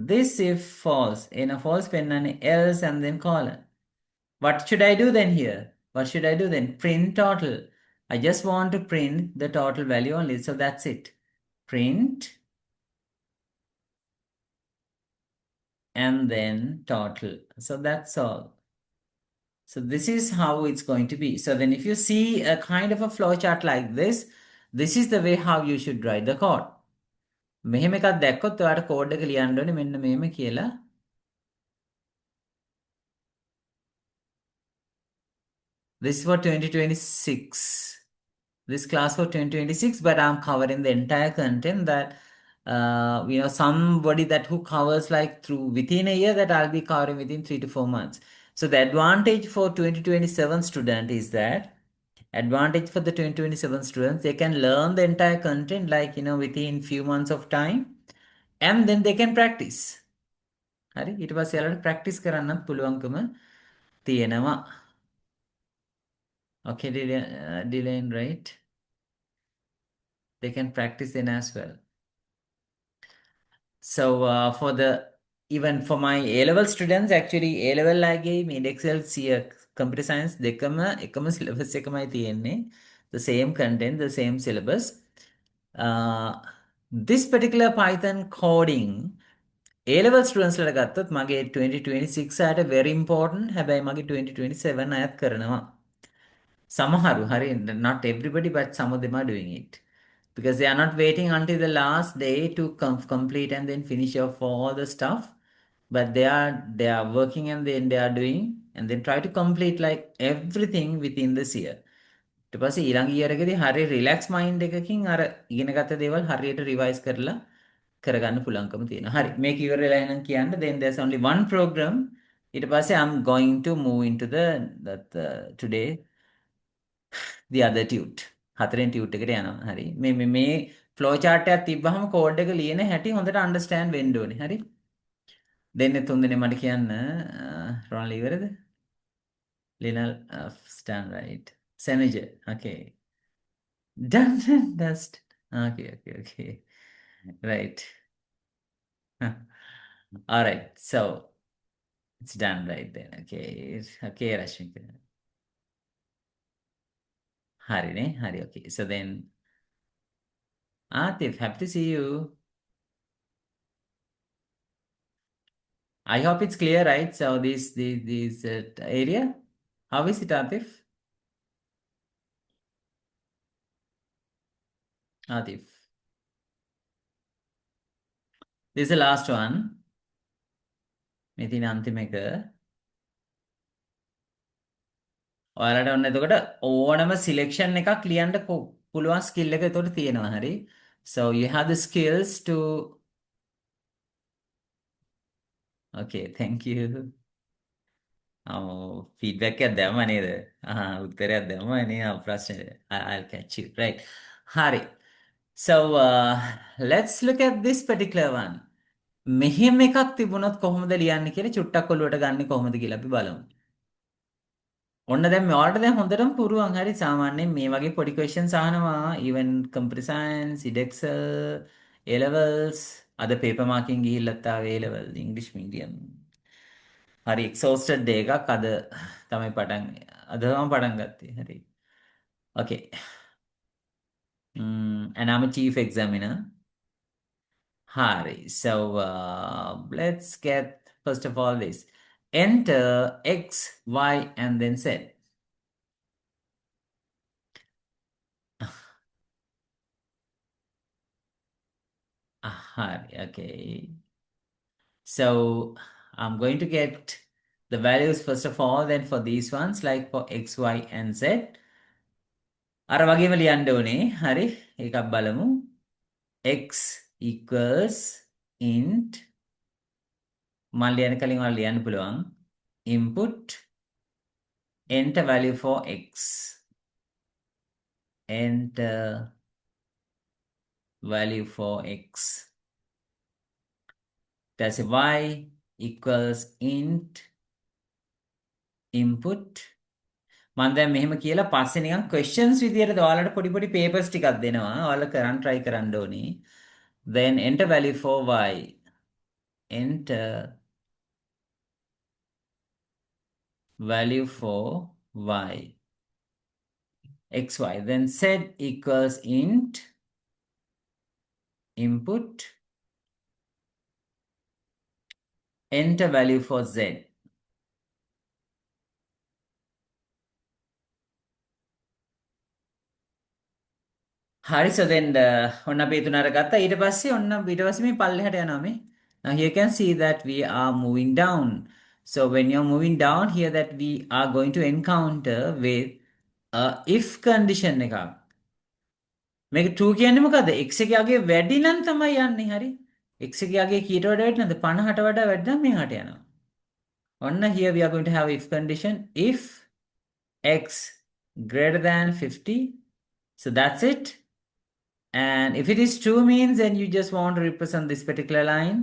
This if false. එන false පෙන්වන්නේ else and then colon. What should I do then here? What should I do then? Print total. I just want to print the total value only. So that's it. Print and then total. So that's all. So this is how it's going to be. So then if you see a kind of a flow chart like this is the way how you should write the code. මෙහෙම එකක් දැක්කොත් ඔයාලට code එක ලියන්න ඕනේ මෙන්න මෙහෙම කියලා. This is for 2026. This class for 2026, but I'm covering the entire content that somebody that who covers like through within a year that I'll be covering within 3 to 4 months. So the advantage for 2027 student is that advantage for the 2027 students, they can learn the entire content like within few months of time and then they can practice. හරි ඊට පස්සේ යාළුවට practice කරන්නත් පුළුවන්කම තියෙනවා. Okay, Dylan, right? They can practice then as well. So for the even for my A-level students, actually A-level like Excel, computer science දෙකම එකම syllabus එකමයි තියෙන්නේ. The same content, the same syllabus. This particular Python coding A-level students ලට ගත්තොත් මගේ 2026 අයට very important. හැබැයි මගේ 2027 අයත් කරනවා. සමහරු හරි not everybody but some of them are doing it because they are not waiting until the last day to complete and then finish off all the stuff, but they are working and then they are doing and then try to complete like everything within this year. ඊට පස්සේ ඊළඟ year එකේදී හරි relax mind එකකින් අර ඉගෙනගත්ත දේවල් හරියට revise කරලා කරගන්න පුළුවන්කම තියෙනවා. හරි මේක ඉවර වෙලා එහෙනම් කියන්න then there's only one program. ඊට පස්සේ I'm going to move into today the other tute. හතරෙන් ටියුට් එකට යනවා. හරි. මේ ෆ්ලෝ chart එකක් තිබ්බහම කෝඩ් එක ලියන හැටි හොඳට අන්ඩර්ස්ටෑන්ඩ් වෙන්න ඕනේ. හරි. දෙන්නේ තුන් දෙනේ මට කියන්න Ronald ඉවරද? ලිනල් stand right. Senager. Okay. Done and dusted. Okay. Right. All right. So it's done right then. Okay, Rashmika. හරිනේ. හරි. Okay. So then Atif, happy to see you. I hope it's clear, right? So this area, how is it, Atif? Atif. This is the last one. මේ තියෙන අන්තිම එක. ඔයාලට ඔන්න එතකොට ඕනම selection එකක් ලියන්න පුළුවන් skill එක එතකොට තියෙනවා හරි. So you have the skills to Okay, thank you. feedback එකක් දැම්ම නේද? උත්තරයක් දැම්ම නේ ප්‍රශ්නේ. I'll catch you. Right. හරි. So let's look at this particular one. මෙහෙම එකක් තිබුණොත් කොහොමද ලියන්නේ කියලා චුට්ටක් ඔලුවට ගන්න කොහොමද කියලා අපි බලමු. ඔන්න දැන් මෙයාට දැන් හොඳටම පුරුවන් හරි සාමාන්‍යයෙන් මේ වගේ පොඩි questions අහනවා even computer science, Excel, A levels අද paper marking ගිහිල්ලත් ආවේ A level English medium. හරි exhausted day එකක් අද තමයි පටන් ගත්තේ හරි. Okay. And I'm a chief examiner. Hari. So let's get first of all this. Enter X, Y, and then Z. Aha, okay. So I'm going to get the values first of all, then for these ones, like for X, Y, and Z. අර වගේම ලියන්න ඕනේ. හරි. ඒකත් බලමු. X equals int මම ලියන කලින් ඔයාලා ලියන්න පුළුවන්. Input enter value for X. Enter value for X. That's Y equals int input මම දැන් මෙහෙම කියලා පස්සේ නිකන් questions විදියට ඔයාලට පොඩි පොඩි papers ටිකක් දෙනවා. ඔයාලා කරන් try කරන්න ඕනේ. Then enter value for Y. Enter value for Y. XY. Then Z equals int input enter value for Z. හරි so then ඔන්න අපි තුන අරගත්තා ඊට පස්සේ ඔන්න ඊට පස්සේ මේ පල්ලෙහාට යනවා මේ. Now here you can see that we are moving down. So when you're moving down here that we are going to encounter with if condition එකක්. මේක true කියන්නේ මොකද? x එකේ අගේ වැඩි නම් තමයි යන්නේ හරි. x එකේ අගේ කීයට වඩා වැඩි නැද්ද? 50ට වඩා වැඩි නම් මෙහාට යනවා. ඔන්න here we are going to have if condition if x greater than 50. So that's it. And if it is true means then you just want to represent this particular line.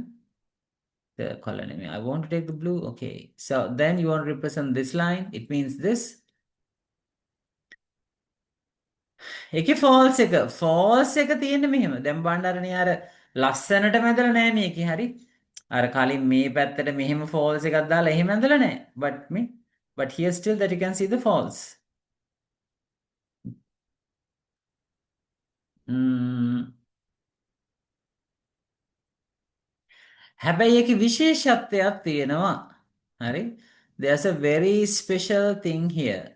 The color name. I want to take the blue. Okay. So then you want to represent this line. It means this. ඒකේ false එක තියෙන්නේ මෙහෙම. දැන් බලන්න අරනේ අර ලස්සනට මැදලා නෑ මේකේ හරි. අර කලින් මේ පැත්තට මෙහෙම false එකක් දාලා එහෙම ඇඳලා නෑ. But here still that you can see the false. හැබැයි ඒකේ විශේෂත්වයක් තියෙනවා. හරි? There's a very special thing here.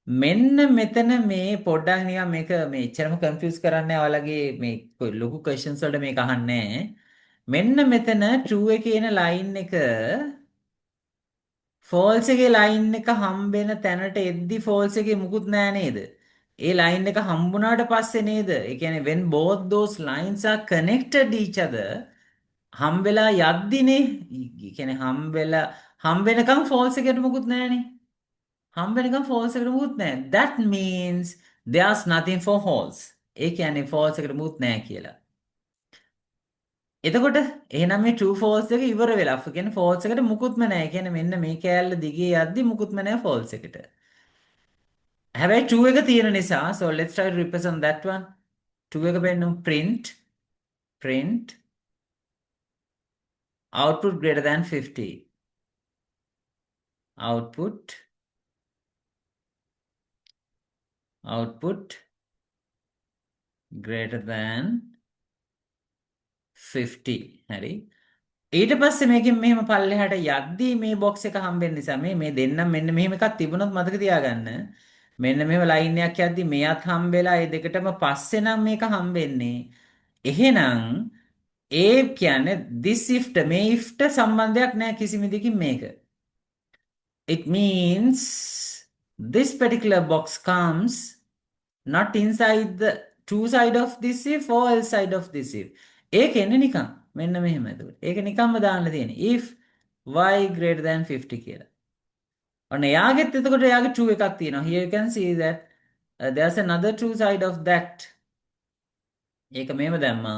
මෙන්න මෙතන මේ පොඩ්ඩක් නිකන් මේක මේ එච්චරම කන්ෆියුස් කරන්නේ ඔයාලගේ මේ ලොකු ක්වෙස්චන්ස් වලට මේක අහන්නේ මෙන්න මෙතන true එකේ එන line එක false එකේ line එක හම්බෙන තැනට එද්දි false එකේ මුකුත් නෑ නේද? ඒ line එක හම්බුණාට පස්සේ නේද? ඒ කියන්නේ when both those lines are connected each other හම්බෙලා යද්දිනේ ඒ කියන්නේ හම්බෙනකම් false එකට මුකුත් නෑනේ. හම්බෙනකම් false එකට මුකුත් නෑ. That means there's nothing for false. ඒ කියන්නේ false එකට මුකුත් නෑ කියලා. එතකොට එහෙනම් මේ true false එක ඉවර වෙලා. ඒ කියන්නේ false එකට මුකුත්ම නෑ. ඒ කියන්නේ මෙන්න මේ කෑල්ල දිගේ යද්දි මුකුත්ම නෑ false එකට. හැබැයි true එක තියෙන නිසා so let's try to represent that one. true එක පෙන්නමු print output greater than 50. output greater than 50. හරි. ඊට පස්සේ මේකෙන් මෙහෙම පල්ලෙහාට යද්දී මේ box එක හම්බෙන්න නිසා මේ දෙන්නම් මෙන්න මෙහෙම එකක් තිබුණොත් මතක තියාගන්න. මෙන්න මෙහෙම line එකක් යද්දී මෙයත් හම්බෙලා ඒ දෙකටම පස්සේ නම් මේක හම්බෙන්නේ. එහෙනම් ඒ කියන්නේ this if මේ if සම්බන්ධයක් නැහැ කිසිම දෙකින් මේක. It means this particular box comes not inside the true side of this if or else side of this if. ඒක එන්නේ නිකන් මෙන්න මෙහෙම එතකොට. ඒක නිකම්ම දාන්න තියෙන්නේ. if y greater than 50 කියලා. ඔන්න එයාගෙත් එතකොට එයාගේ true එකක් තියෙනවා. Here you can see that there's another true side of that. ඒක මෙහෙම දැම්මා.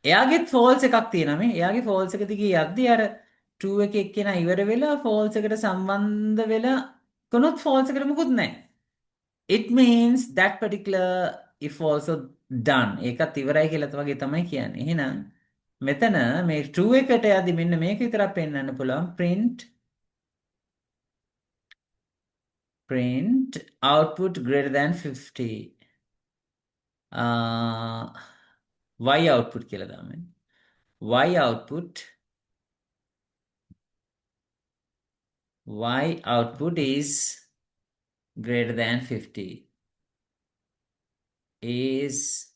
එයාගෙත් false එකක් තියෙනවා මේ. එයාගේ false එක දිගේ යද්දි අර true එක එක්කෙනා ඉවර වෙලා false එකට සම්බන්ධ වෙලා කොනොත් false එකට මොකුත් නැහැ. It means that particular if also done. ඒකත් ඉවරයි කියලා වගේ තමයි කියන්නේ. එහෙනම් මෙතන මේ true එකට යද්දි මෙන්න මේක විතරක් පෙන්වන්න පුළුවන් print output greater than 50. Y output කියලා දාමු. Y output y output is greater than 50 is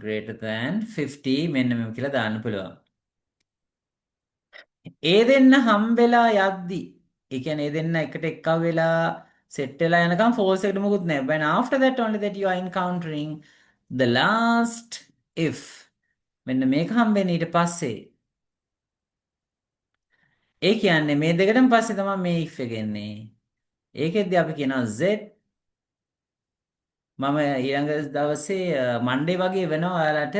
greater than 50 මෙන්න මෙම කියලා දාන්න පුළුවන්. ඒ දෙන්න හම්බෙලා යද්දි ඒ කියන්නේ ඒ දෙන්න එකට එක්කව වෙලා සෙට් වෙලා යනකම් false එකට මොකුත් නැහැ. When after that only that you are encountering the last if මෙන්න මේක හම්බෙන්නේ ඊට පස්සේ ඒ කියන්නේ මේ දෙකටම පස්සේ තමයි මේ if එක එන්නේ. ඒකෙද්දී අපි කියනවා z මම ඊළඟ දවසේ මන්ඩේ වගේ වෙනවා ඔයාලට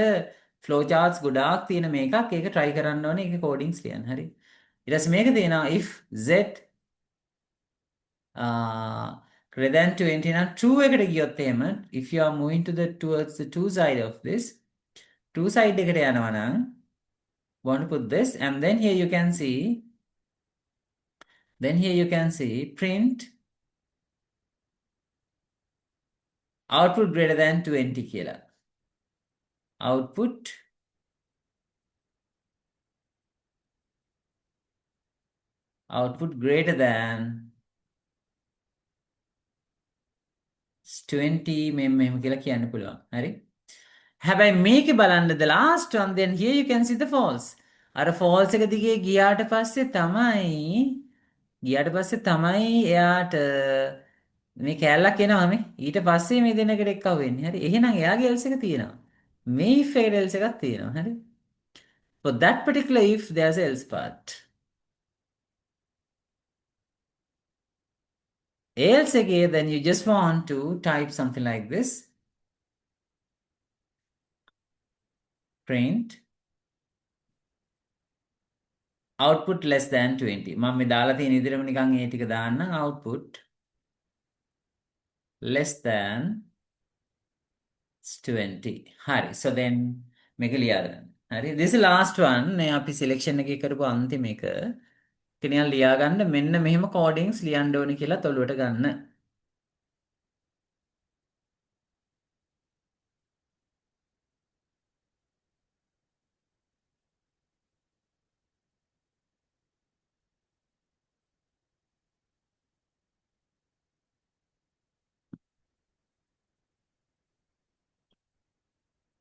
ෆ්ලෝ charts ගොඩාක් තියෙන මේකක් ඒක try කරන්න ඕනේ ඒකේ codings ලියන්න හරි ඊට පස්සේ මේක තියෙනවා if z greater than 20 නම් true එකට ගියොත් එහෙම if you are moving to the towards the two side of this two side එකට යනවා නම් want to put this and then here you can see print output greater than 20 කියලා output greater than 20 මෙහෙම කියලා කියන්න පුළුවන්. හරි? හැබැයි මේකේ බලන්න the last one then here you can see the false. අර false එක දිගේ ගියාට පස්සේ තමයි එයාට මේ කැලලක් එනවා මේ. ඊට පස්සේ මේ දෙන්නකට එක්කව වෙන්නේ. හරි? එහෙනම් එයාගේ else එක තියෙනවා. මේ if එකට else එකක් තියෙනවා. හරි? For that particular if there's a else part. Else again, then you just want to type something like this. Print output less than 20. මම මේ දාලා තියෙන විදිහටම නිකන් ඒ ටික දාන්නම් output less than 20. හරි. So then මේක ලියා ගන්න. හරි. This is last one. මේ අපි selection එකේ කරපු අන්තිම එක. කෙනියන් ලියා ගන්න මෙන්න මෙහෙම codings ලියන්න ඕනේ කියලා තොලුවට ගන්න.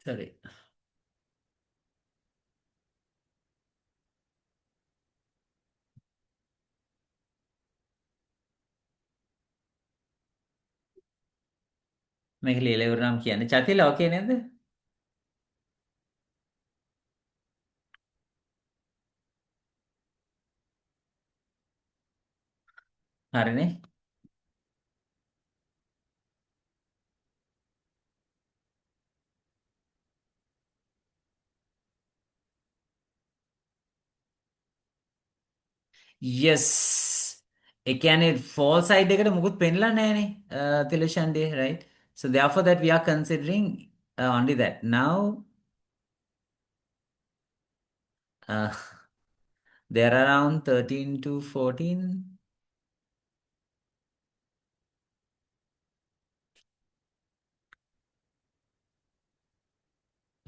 Sorry. මේක ලියලා ඉවරනම් කියන්නේ චතිල ඕකේ නේද? හරිනේ. yes ඒ කියන්නේ false side එකට මුකුත් පෙන්නලා නැහැනේ තිලෂන්ඩේ right so therefore that we are considering only that now uh, there are around 13 to 14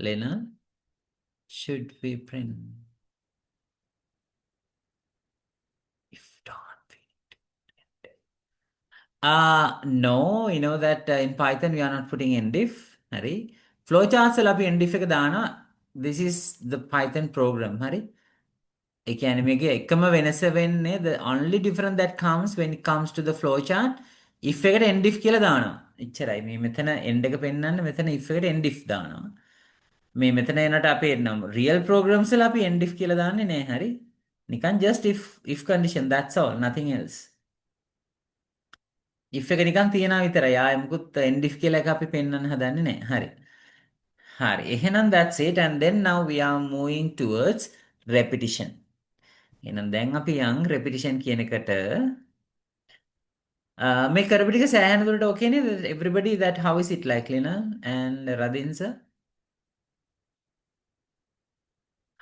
Lena should we print if don't we no, you know that in Python we are not putting endif. Hari. Flowcharts වල අපි endif එක දානවා. This is the Python program. Hari. ඒ කියන්නේ මේකේ එකම වෙනස වෙන්නේ the only difference that comes when it comes to the flowchart if එකට endif කියලා දානවා. එච්චරයි. මේ මෙතන end එක පෙන්නන්න මෙතන if එකට endif දානවා. මේ මෙතන එනට අපි එන්නම් real programs වල අපි endif කියලා දාන්නේ නෑ. හරි. නිකන් just if condition that's all nothing else. if එක නිකන් තියනවා විතරයි. ආයෙ මුකුත් end if කියලා එක අපි පෙන්වන්න හදන්නේ නැහැ. හරි. හරි. එහෙනම් that's it and then now we are moving towards repetition. එහෙනම් දැන් අපි යන් repetition කියන එකට මේ කරපු ටික සෑහෙන දුරට okay නේද? Everybody that how is it like Lina and Radin sir?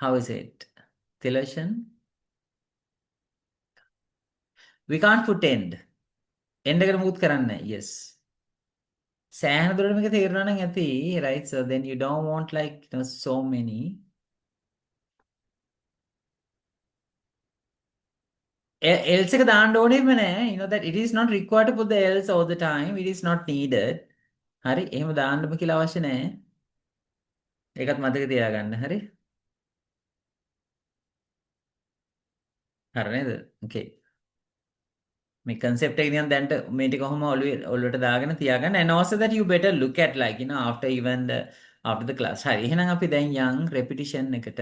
How is it? Tilashan? We can't put end. end එකට මුකුත් කරන්නේ නැහැ. Yes. සෑහෙන දුරට මේක තේරුණා නම් ඇති right so then you don't want like so many else එක දාන්න ඕනෙම නෑ. You know that it is not required to put the else all the time. It is not needed. හරි. එහෙම දාන්නම කියලා අවශ්‍ය නෑ. ඒකත් මතක තියාගන්න. හරි. හරි නේද? Okay. මේ concept එක නිකන් දැන්ට මේ ටික කොහොම ඔළුවට දාගෙන තියාගන්න. And also that you better look at like you know after even the after the class. හරි. එහෙනම් අපි දැන් young repetition එකට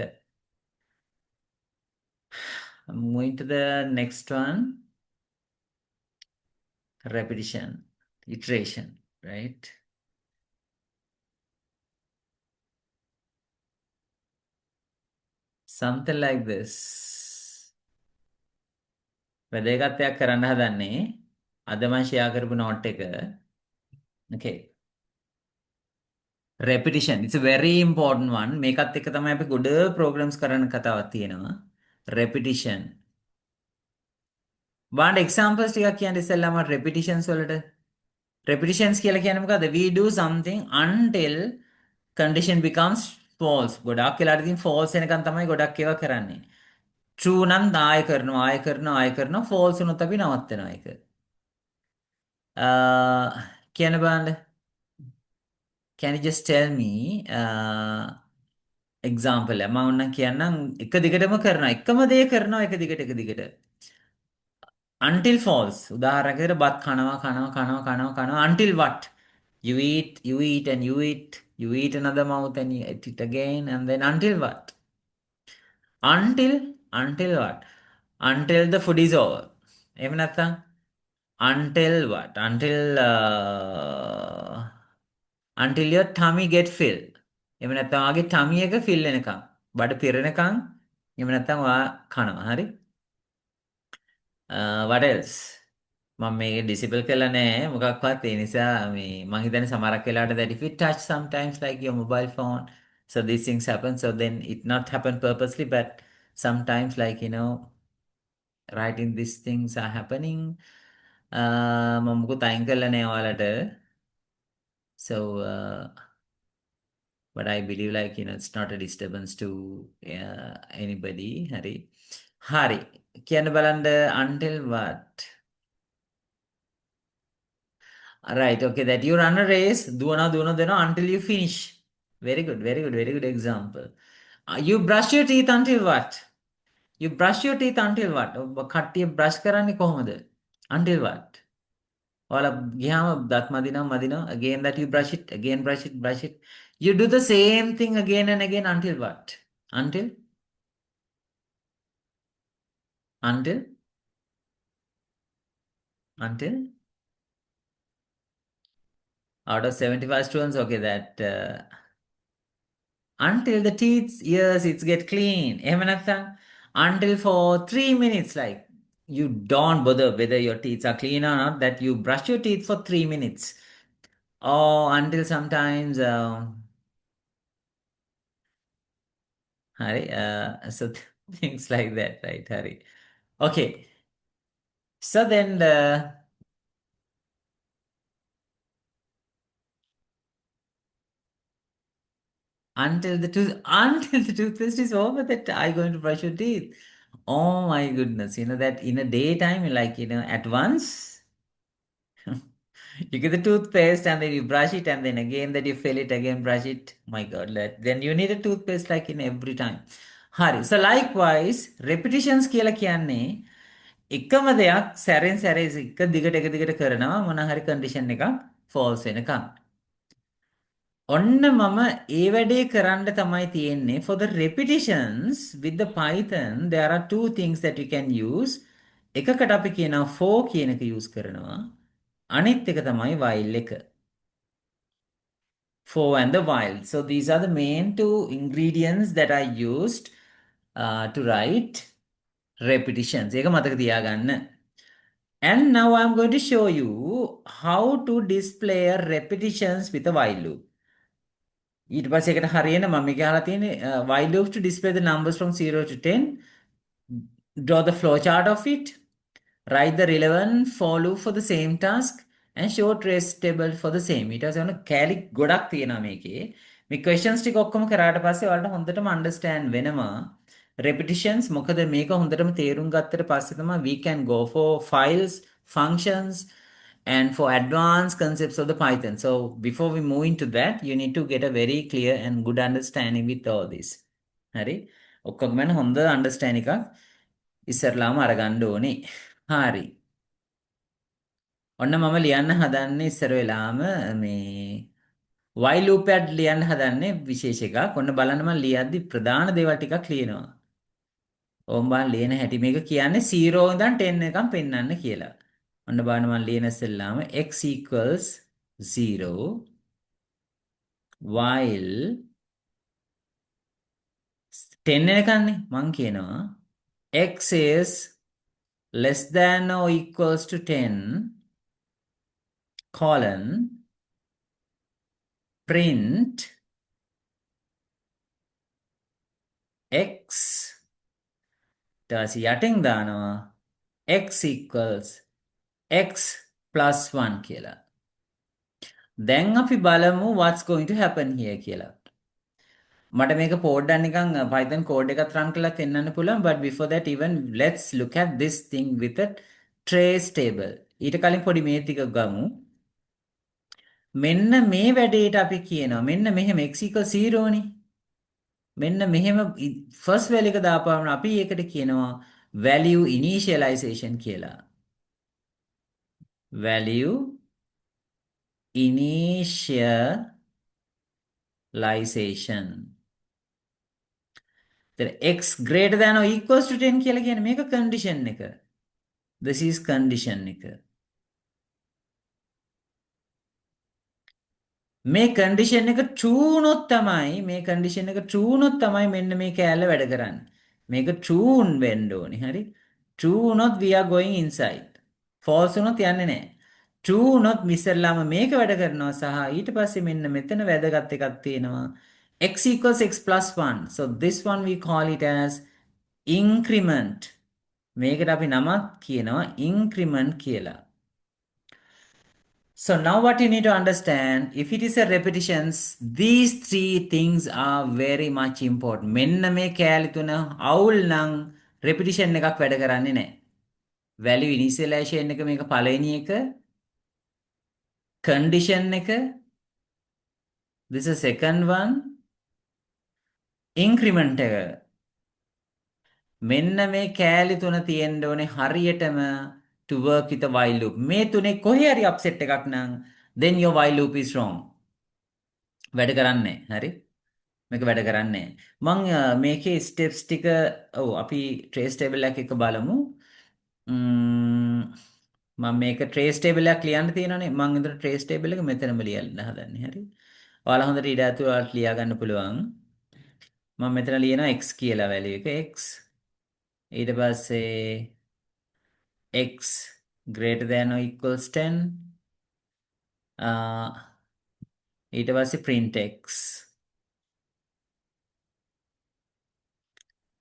moving to the next one. Repetition, iteration, right? Something like this. වැදගත්යක් කරන්න හදන්නේ අද මම ෂෙයා කරපු නෝට් එක. Okay. Repetition. It's a very important one. මේකත් එක්ක තමයි අපි ගොඩ programs කරන්න කතාවක් තියෙනවා. Repetition. බාන්න examples ටිකක් කියන්න ඉස්සෙල්ලාම repetitions වලට. Repetitions කියලා කියන්නේ මොකද්ද? We do something until condition becomes false. ගොඩක් වෙලාවට ඉතින් false වෙනකන් තමයි ගොඩක් ඒවා කරන්නේ. True නම් ආයෙ කරනවා false වුණොත් අපි නවත්තනවා ඒක. කියන්න බලන්න. Can you just tell me example මම ඕනනම් කියන්නම් එක දිගටම කරනවා එකම දේ කරනවා එක දිගට until false උදාහරණයකට බත් කනවා until what you eat and you eat another mouth and you eat it again and then until what until what until the food is over එහෙම නැත්නම් until what until your tummy get filled එහෙම නැත්නම් ආගේ tummy එක fill වෙනකම් බඩ පිරෙනකම් එහෙම නැත්නම් ඔයා කනවා හරි what else මම මේක ඩිසේබල් කරලා නැහැ මොකක්වත් ඒ නිසා මේ මම හිතන්නේ සමහරක් වෙලාවට that if you touch sometimes like your mobile phone so these things happen so then it not happen purposely but sometimes like you know writing these things are happening මම මොකුත් අයින් කරලා නැහැ ඔයාලට so but I believe like you know it's not a disturbance to anybody hari කියන්න බලන්න until what right okay that you run a race දුවනවා දෙනවා until you finish very good example you brush your teeth until what you brush your teeth until what කට්ටිය brush කරන්නේ කොහොමද until what ඔයාලා ගියාම දත් මදිනවා again that you brush it you do the same thing again and again until what until until out of 75 students okay that until the teeth yes it's get clean එහෙම නැත්නම් until for 3 minutes like you don't bother whether your teeth are clean or not that you brush your teeth for 3 minutes or until sometimes hari so things like that right hari okay so then until the toothpaste is over that I going to brush your teeth. Oh my goodness, you know that in a daytime, like you know, at once you get the toothpaste and then you brush it and then again that you fill it again, brush it. My God, then you need a toothpaste like in every time. Hari. So likewise, repetitions කියලා කියන්නේ එකම දෙයක් සැරෙන් සැරේ එක දිගට කරනවා මොන හරි condition එකක් false වෙනකම්. ඔන්න මම ඒ වැඩේ කරන්න තමයි තියෙන්නේ for the repetitions with the python there are two things that you can use එකකට අපි කියනවා for කියන එක use කරනවා අනිත් එක තමයි while එක for and the while so these are the main two ingredients that I used to write repetitions ඒක මතක තියාගන්න and now I'm going to show you how to display a repetitions with a while loop ඊට පස්සේ ඒකට හරියන මම මේක අහලා තියෙන්නේ while loop to display the numbers from 0 to 10 draw the flow chart of it write the relevant for loop for the same task and show trace table for the same ඊට පස්සේ ඔන්න කැලි ගොඩක් තියෙනවා මේකේ මේ questions ටික ඔක්කොම කරාට පස්සේ ඔයාලට හොඳටම understand වෙනවා repetitions මොකද මේක හොඳටම තේරුම් ගත්තට පස්සේ තමයි we can go for files, functions and for advanced concepts of the Python. So before we move into that, you need to get a very clear and good understanding with all this. හරි? ඔක්කොගම හොඳ understanding එකක් ඉස්සරලාම අරගන්න ඕනේ. හරි. ඔන්න මම ලියන්න හදන්නේ ඉස්සර වෙලාම මේ while loop එකක් ලියන්න හදන්නේ විශේෂ එකක්. ඔන්න බලන්න මම ලියද්දි ප්‍රධාන දේවල් ටිකක් ලියනවා. ඕම් බලන්න ලියන හැටි මේක කියන්නේ 0 ඉඳන් 10 එකම් පෙන්වන්න කියලා. ඔන්න බලන්න මම ලියන ඉස්සෙල්ලාම x equals 0 while 10 එනකන්නේ මං කියනවා x is less than or equals to 10 colon print x ඊට යටින් දානවා x equals x plus 1 කියලා. දැන් අපි බලමු what's going to happen here කියලා. මට මේක පොඩ්ඩක් නිකන් Python code එකක් run කරලා පෙන්නන්න පුළුවන්, but before that even let's look at this thing with a trace table. ඊට කලින් පොඩි මේ ටික ගමු. මෙන්න මේ වැඩේට අපි කියනවා මෙන්න මෙහෙම x equals 0 නේ. මෙන්න මෙහෙම first value එක දාපුවම අපි ඒකට කියනවා value initialization කියලා. value initialization. then x greater than or equals to 10 කියලා කියන්නේ මේක condition එක. this is condition එක. මේ condition එක true වුණොත් තමයි මෙන්න මේ කෑල්ල වැඩ කරන්නේ. මේක true වෙන්න ඕනේ. හරි? true වුණොත් we are going inside. false වුණොත් යන්නේ නැහැ. true වුණොත් ඉස්සෙල්ලාම මේක වැඩ කරනවා සහ ඊට පස්සේ මෙන්න මෙතන වැදගත් එකක් තියෙනවා. x equals x plus 1. So this one we call it as increment. මේකට අපි නමක් කියනවා increment කියලා. So now what you need to understand, if it is a repetitions, these three things are very much important. මෙන්න මේ කෑලි තුන අවුල් නම් repetition එකක් වැඩ කරන්නේ නැහැ. value initialization එක මේක පළවෙනි එක, condition එක, this is second one, increment එක. මෙන්න මේ කෑලි තුන තියෙන්න ඕනේ හරියටම to work with a while loop. මේ තුනේ කොහේ හරි upset එකක් නම් then your while loop is wrong. වැඩ කරන්නේ හරි? මේක වැඩ කරන්නේ මම මේකේ steps ටික අපි trace table එකක බලමු. මම මේක trace table එකක් ලියන්න තියෙනවානේ. මම ඉතින් trace table එක මෙතනම ලියන්න හදන්නේ හරි. ඔයාලා හොඳට ඉඩ ඇතුළට ලියා ගන්න පුළුවන්. මම මෙතන ලියනවා x කියලා value එක x. ඊට පස්සේ x greater than or equals 10. ඊට පස්සේ print x.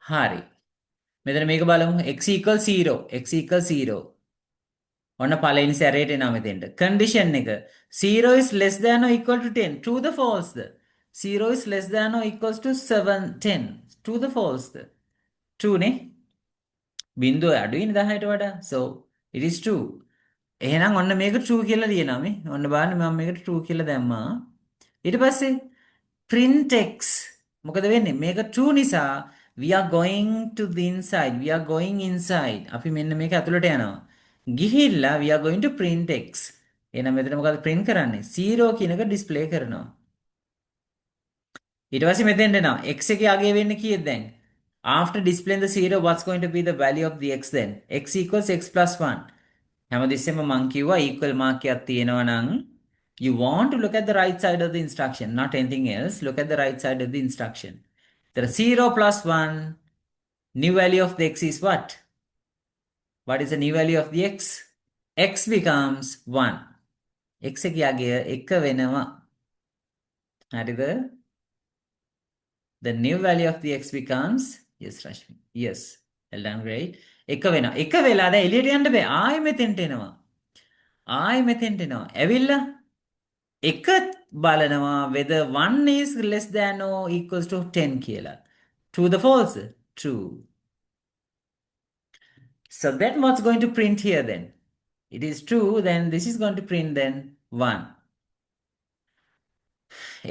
හරි. මෙතන මේක බලමු x equals 0. x equals 0. ඔන්න පළවෙනි සැරේට එනවා මෙතෙන්ට. condition එක 0 is less than or equal to 10. True the false the. 0 is less than or equals to 7 10. True the false the. True නේ. බිංදුව අඩුයිනේ 10ට වඩා. So it is true. එහෙනම් ඔන්න මේක true කියලා ලියනවා මේ. ඔන්න බලන්න මම මේකට true කියලා දැම්මා. ඊට පස්සේ print x මොකද වෙන්නේ? මේක true නිසා we are going to the inside. We are going inside. අපි මෙන්න මේක ඇතුළට යනවා. ගිහිල්ලා we are going to print x. එහෙනම් මෙතන මොකද print කරන්නේ? 0 කියන එක display කරනවා. ඊට පස්සේ මෙතෙන්ට එනවා. x එකේ අගය වෙන්නේ කීයද දැන්? After displaying the 0, what's going to be the value of the x then? x equals x plus 1. හැමදෙස්සෙම මං කිව්වා equal mark එකක් තියෙනවා නම් you want to look at the right side of the instruction, not anything else. Look at the right side of the instruction. There are 0 plus 1. New value of the x is what? What is the new value of the x? x becomes 1. x එකේ අගය 1 වෙනවා. හරිද? The new value of the x becomes, yes Rashmi, yes, well done, great. 1 වෙනවා. 1 වෙලා දැන් එළියට යන්න බෑ. ආයෙ මෙතෙන්ට එනවා. ඇවිල්ලා 1 බලනවා whether 1 is less than or equals to 10 කියලා. True the false? true. So then what's going to print here then? It is true, then this is going to print then 1.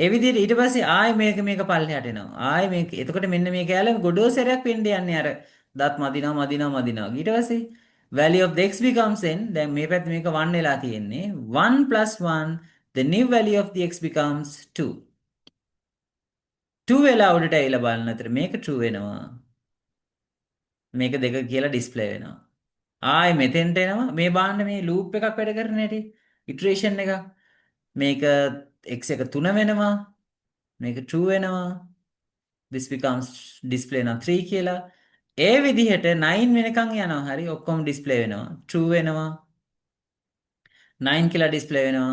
ඒ විදිහට ඊට පස්සේ ආයි මේක පල්ලෙහාට එනවා. ආයි මේක. එතකොට මෙන්න මේ කැලේ ගොඩෝ සැරයක් වෙන්න යන්නේ අර දත් මදිනවා. ඊට පස්සේ value of the x becomes n. දැන් මේ පැත්තේ මේක 1 වෙලා තියෙන්නේ. 1 plus 1 the new value of the x becomes 2. 2 වෙලා උඩට ඇවිල්ලා බලන අතර මේක true වෙනවා. මේක 2 කියලා ඩිස්ප්ලේ වෙනවා. ආයි මෙතෙන්ට එනවා. මේ බාන්න මේ ලූප් එකක් වැඩ කරන හැටි. ඉටරේෂන් එකක්. මේක x එක 3 වෙනවා. මේක true වෙනවා. this becomes display now 3 කියලා. ඒ විදිහට 9 වෙනකන් යනවා. හරි ඔක්කොම display වෙනවා. true වෙනවා. 9 කියලා display වෙනවා.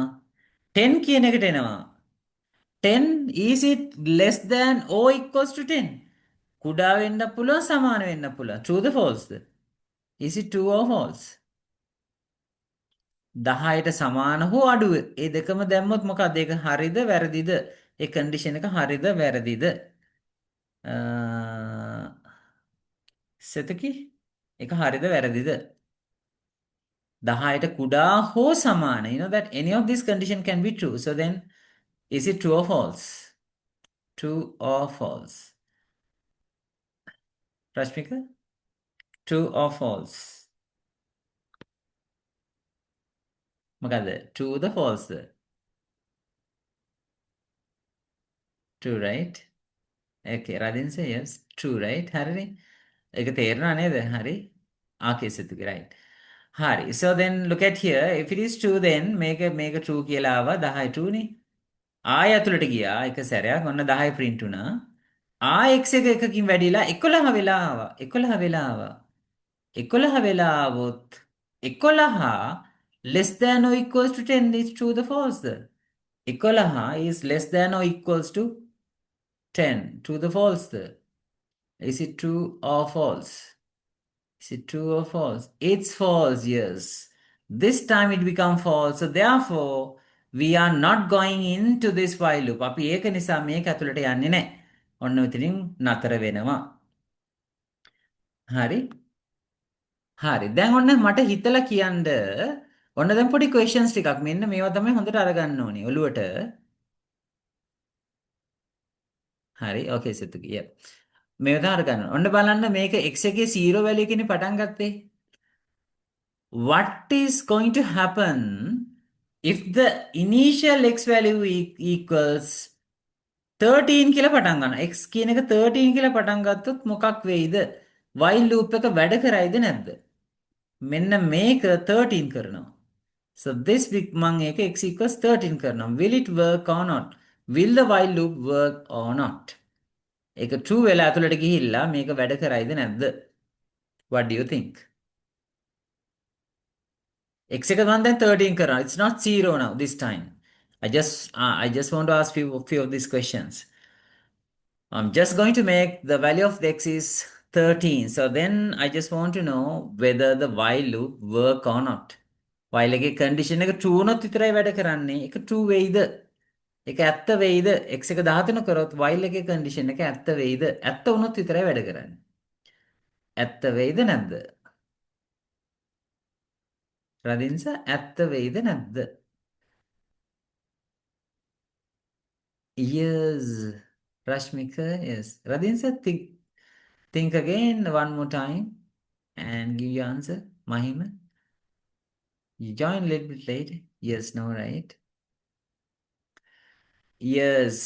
10 කියන එකට එනවා. 10 is it less than or equals to 10? කුඩා වෙන්න පුළුවන් සමාන වෙන්න පුළුවන්. true the false? Is it true or false? 10ට සමාන හෝ අඩුව. ඒ දෙකම දැම්මොත් මොකක්ද? ඒක හරිද වැරදිද? ඒ කන්ඩිෂන් එක හරිද වැරදිද? සෙතකි එක හරිද වැරදිද? 10ට කුඩා හෝ සමාන. You know that any of these condition can be true. So then is it true or false? True or false? Rashmika? True or false? මොකද? True the false? True, right? Okay, Radin say yes. True, right? හරිනේ. ඒක තේරෙනා නේද? හරි. Okay, සෙතුකි right. හරි. So then look at here. If it is true then මේක true කියලා ආවා 10 true නේ. ආය ඇතුළට ගියා එක සැරයක් ඔන්න 10 print වුණා. ආය x එක එකකින් වැඩිලා 11 වෙලා ආවා. 11 වෙලා ආවා. 11 වෙලා આવොත් 11 less than or equals to 10 is true the false? 11 is less than or equals to 10 true the false? Is it true or false? Is it true or false? It's false, yes. This time it become false. So therefore, we are not going into this while loop. අපි ඒක නිසා මේක ඇතුළට යන්නේ නැහැ. ඔන්න උතරින් නතර වෙනවා. හරි? හරි. දැන් ඔන්න මට හිතලා කියන්න ඔන්න දැන් පොඩි questions ටිකක් මෙන්න මේවා තමයි හොඳට අරගන්න ඕනේ ඔළුවට. හරි. Okay සෙතුකි. Yeah. මේවා තමයි අරගන්න. ඔන්න බලන්න මේක x එකේ 0 value එකනේ පටන් ගත්තේ. What is going to happen if the initial x value equals 13 කියලා පටන් ගන්නවා. x කියන එක 13 කියලා පටන් ගත්තොත් මොකක් වෙයිද? while loop එක වැඩ කරයිද නැද්ද? මෙන්න මේක 13 කරනවා. So this big මං එක x equals 13 කරනවා. Will it work or not? Will the while loop work or not? ඒක true වෙලා ඇතුළට ගිහිල්ලා මේක වැඩ කරයිද නැද්ද? What do you think? x එක මම දැන් 13 කරනවා. It's not 0 now this time. I just want to ask few of these questions. I'm just going to make the value of the x is 13. So then I just want to know whether the while loop work or not. while එකේ condition එක true වුණොත් විතරයි වැඩ කරන්නේ. ඒක true වෙයිද? ඒක ඇත්ත වෙයිද? x එක 13 කරොත් while එකේ condition එක ඇත්ත වෙයිද? ඇත්ත වුණොත් විතරයි වැඩ කරන්නේ. ඇත්ත වෙයිද නැද්ද? රදින්ස ඇත්ත වෙයිද නැද්ද? Yes. Rashmika, yes. Radinsa, think again one more time and give your answer. Mahima, you joined a little bit late. Yes, no, right? Yes.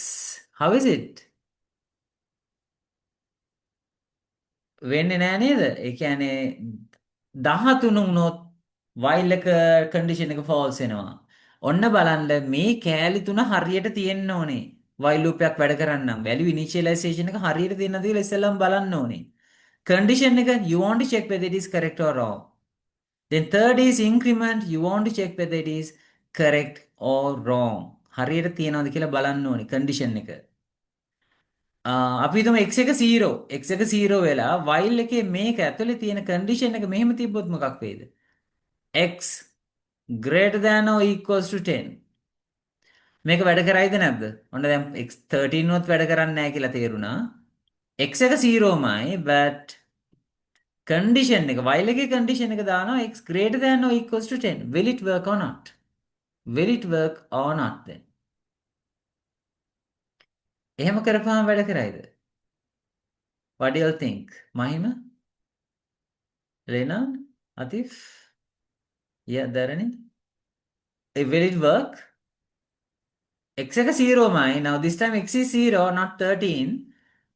How is it? වෙන්නේ නෑ නේද? ඒ කියන්නේ 13 වුණොත් while එක condition එක false වෙනවා. ඔන්න බලන්න මේ කෑලි තුන හරියට තියෙන්න ඕනේ. while loop එකක් වැඩ කරන්න නම් value initialization එක හරියට තියෙනවද කියලා ඉස්සෙල්ලාම බලන්න ඕනේ. Condition එක you want to check whether it is correct or wrong. Then third is increment. You want to check whether it is correct or wrong. හරියට තියනවද කියලා බලන්න ඕනේ condition එක. අපි හිතමු x එක 0. x එක 0 වෙලා while එකේ මේක ඇතුලේ තියෙන condition එක මෙහෙම තිබ්බොත් මොකක් වෙයිද? x greater than or equals to 10. මේක වැඩ කරයිද නැද්ද? ඔන්න දැන් x 13 උනොත් වැඩ කරන්නේ නැහැ කියලා තේරුණා. x එක 0මයි but condition එක while එකේ condition එක දානවා x greater than or equals to 10. Will it work or not? Will it work or not then? එහෙම කරපුවාම වැඩ කරයිද? What do you all think? Mahima? Renan? Atif? Yeah, Dharani? Will it work? X එක 0මයි. Now this time x is 0, not 13.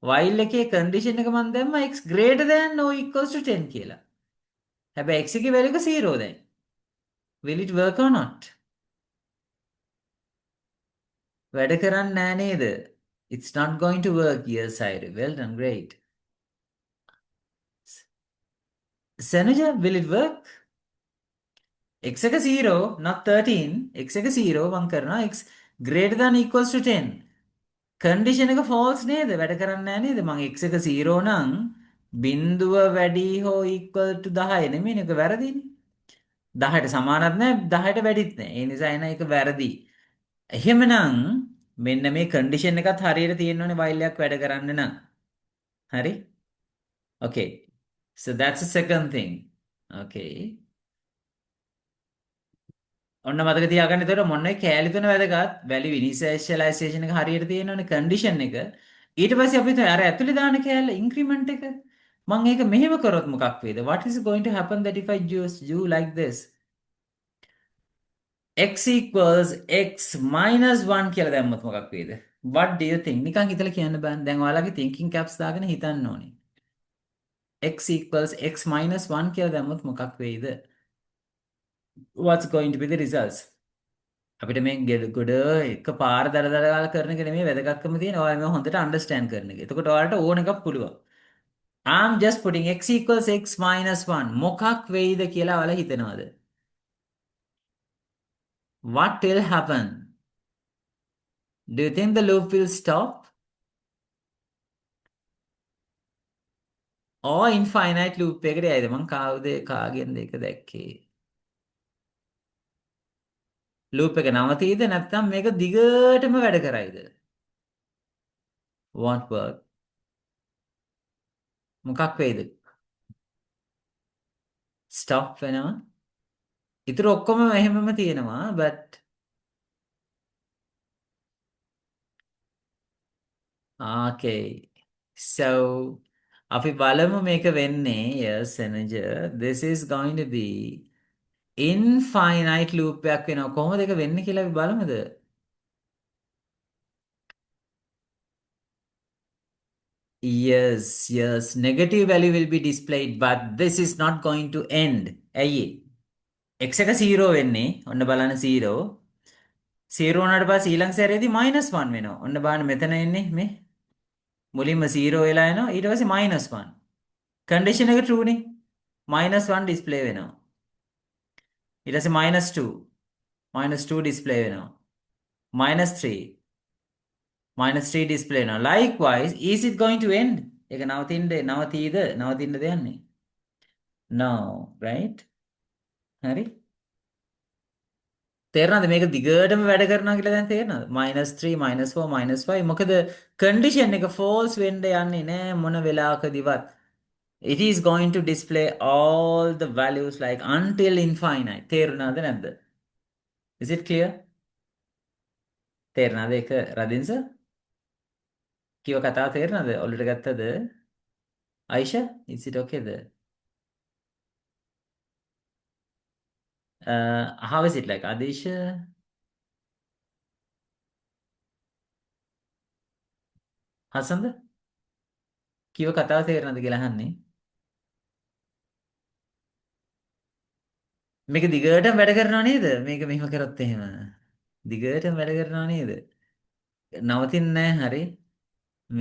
While එකේ condition එක මන් දැම්මා x greater than or equals to 10 කියලා. හැබැයි x එකේ value එක 0 දැන්. Will it work or not? වැඩ කරන්නේ නෑ නේද? It's not going to work. Yes, Sairi. Well done. Great. Sanuja, will it work? X එක 0, not 13. X එක 0 මං කරනවා x greater than equals to 10. Condition එක false නේද? වැඩ කරන්නේ නැහැ නේද? මං x එක 0 නම් බිඳුව වැඩි හෝ equal to 10 නෙමෙයි නේද? වැරදිනේ. 10ට සමානත් නැහැ 10ට වැඩිත් නැහැ. ඒ නිසා එන එක වැරදි. එහෙමනම් මෙන්න මේ කන්ඩිෂන් එකත් හරියට තියෙන්න ඕනේ while එකක් වැඩ කරන්න නම්. හරි? Okay. So that's the second thing. Okay. ඔන්න මතක තියාගන්න. එතකොට මොන්නේ කෑලි තුන වැදගත්. value initialization එක හරියට තියෙනවනේ condition එක. ඊට පස්සේ අපි අර ඇතුලේ දාන කෑල්ල increment එක. මම ඒක මෙහෙම කරොත් මොකක් වේද? What is going to happen that if I just do like this? X equals x minus 1 කියලා දැම්මොත් මොකක් වේද? What do you think? නිකන් හිතලා කියන්න බෑ. දැන් ඔයාලගේ thinking caps දාගෙන හිතන්න ඕනේ. X equals x minus 1 කියලා දැම්මොත් මොකක් වෙයිද? What's going to be the results? අපිට මේ ගොඩ එක පාර දරදරාල කරන එක නෙමෙයි වැදගත්කම තියෙන. ඔයාලා මේ හොඳට understand කරන එක. එතකොට ඔයාලට ඕන එකක් පුළුවන්. I'm just putting x equals x minus 1. මොකක් වෙයිද කියලා ඔයාලා හිතනවාද? What will happen? Do you think the loop will stop? Or infinite loop එකට යයිද? මං කාගෙන්ද ඒක දැක්කේ? loop එක නවතීද නැත්නම් මේක දිගටම වැඩ කරයිද? Won't work. මොකක් වෙයිද? stop වෙනවා. ඉතුරු ඔක්කොම එහෙමම තියෙනවා but okay. So අපි බලමු මේක වෙන්නේ yes energy. This is going to be infinite loop එකක් වෙනවා. කොහොමද ඒක වෙන්නේ කියලා අපි බලමුද? Yes, negative value will be displayed but this is not going to end. ඇයි? x එක 0 වෙන්නේ. ඔන්න බලන්න 0. 0 වුණාට පස්සේ ඊළඟ සැරේදී -1 වෙනවා. ඔන්න බලන්න මෙතන එන්නේ මේ මුලින්ම 0 වෙලා එනවා. ඊට පස්සේ -1. කන්ඩිෂන් එක true නේ. -1 display වෙනවා. ඊට පස්සේ -2. -2 display වෙනවා. -3. -3 display වෙනවා. Likewise, is it going to end? ඒක නවතින්නද යන්නේ? No, right? හරි? තේරෙනවද මේක දිගටම වැඩ කරනවා කියලා දැන් තේරෙනවද? -3, -4, -5 මොකද කන්ඩිෂන් එක false වෙන්න යන්නේ නෑ මොන වෙලාවකදීවත්. It is going to display all the values like until infinite. තේරුණාද නැද්ද? Is it clear? තේරුණාද ඒක රදින්ස? කිව්ව කතාව තේරුණාද? ඔළුවට ගත්තද? Aisha, is it okay there? How is it like? Adisha? හසන්ද? කිව්ව කතාව තේරුණාද කියලා අහන්නේ? මේක දිගටම වැඩ කරනව නේද? මේක මෙහෙම කරොත් එහෙම. දිගටම වැඩ කරනව නේද? නවතින්නේ නැහැ හරි.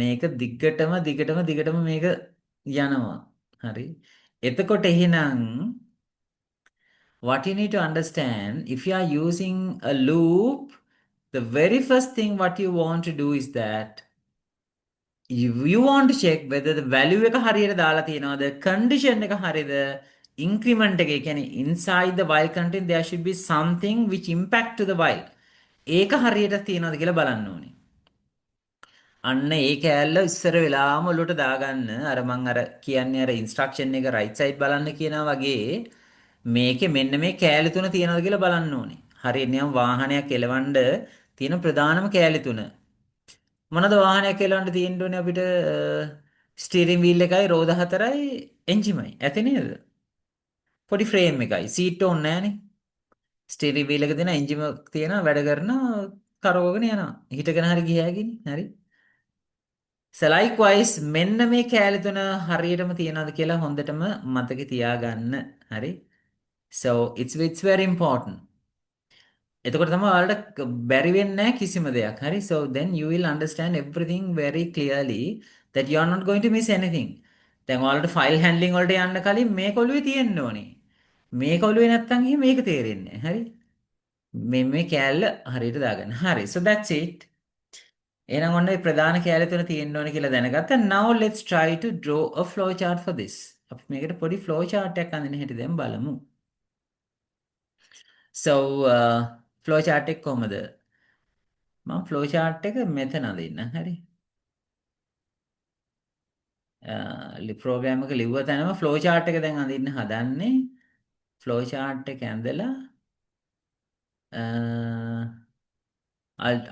මේක දිගටම මේක යනවා. හරි. එතකොට එහෙනම් what you need to understand, if you are using a loop, the very first thing what you want to do is that you want to check whether the value එක හරියට දාලා තියෙනවද, condition එක හරියද, increment එක, ඒ කියන්නේ inside the while content there should be something which impact to the while. ඒක හරියට තියෙනවද කියලා බලන්න ඕනේ. අන්න ඒ කෑල්ල ඉස්සර වෙලාම ඔලුවට දාගන්න අර මං අර කියන්නේ අර ඉන්ස්ට්‍රක්ෂන් එක රයිට් සයිඩ් බලන්න කියනවා වගේ මේකේ මෙන්න මේ කෑලි තුන තියෙනවද කියලා බලන්න ඕනේ. හරියට නියම් වාහනයක් එලවන්න තියෙන ප්‍රධානම කෑලි තුන. මොනවද වාහනයක් එලවන්න තියෙන්න ඕනේ අපිට ස්ටියරින් වීල් එකයි රෝද හතරයි එන්ජිමයි. ඇති නේද? පොඩි ෆ්‍රේම් එකයි. සීට් ඕනේ නැහනේ. ස්ටියරින් වීල් එක දෙන එන්ජිම තියෙනවා වැඩ කරන කරවගෙන යනවා. හිටගෙන හරි ගියාගෙන හරි. So likewise මෙන්න මේ කෑලි තුන හරියටම තියනවාද කියලා හොඳටම මතක තියාගන්න. හරි. So it's very important. එතකොට තමයි ඔයාලට බැරි වෙන්නේ නැහැ කිසිම දෙයක්. හරි. So then you will understand everything very clearly that you are not going to miss anything. දැන් ඔයාලට file handling වලට යන්න කලින් මේක ඔළුවේ තියෙන්න ඕනේ. මේක ඔළුවේ නැත්තම් එහෙම මේක තේරෙන්නේ නැහැ. හරි. මේ කෑල්ල හරියට දාගන්න. හරි. So that's it. එහෙනම් ඔන්න ඒ ප්‍රධාන කෑලි තුන තියෙන්න ඕනේ කියලා දැනගත්තා. Now let's try to draw a flow chart for this. අපි මේකට පොඩි flow chart එකක් අඳින්න හැටි දැන් බලමු. So flow chart එක කොහමද? මම flow chart එක මෙතන අඳින්න. හරි. ප්‍රෝග්‍රෑම් එක ලිව්ව තැනම flow chart එක දැන් අඳින්න හදන්නේ. flow chart එක ඇඳලා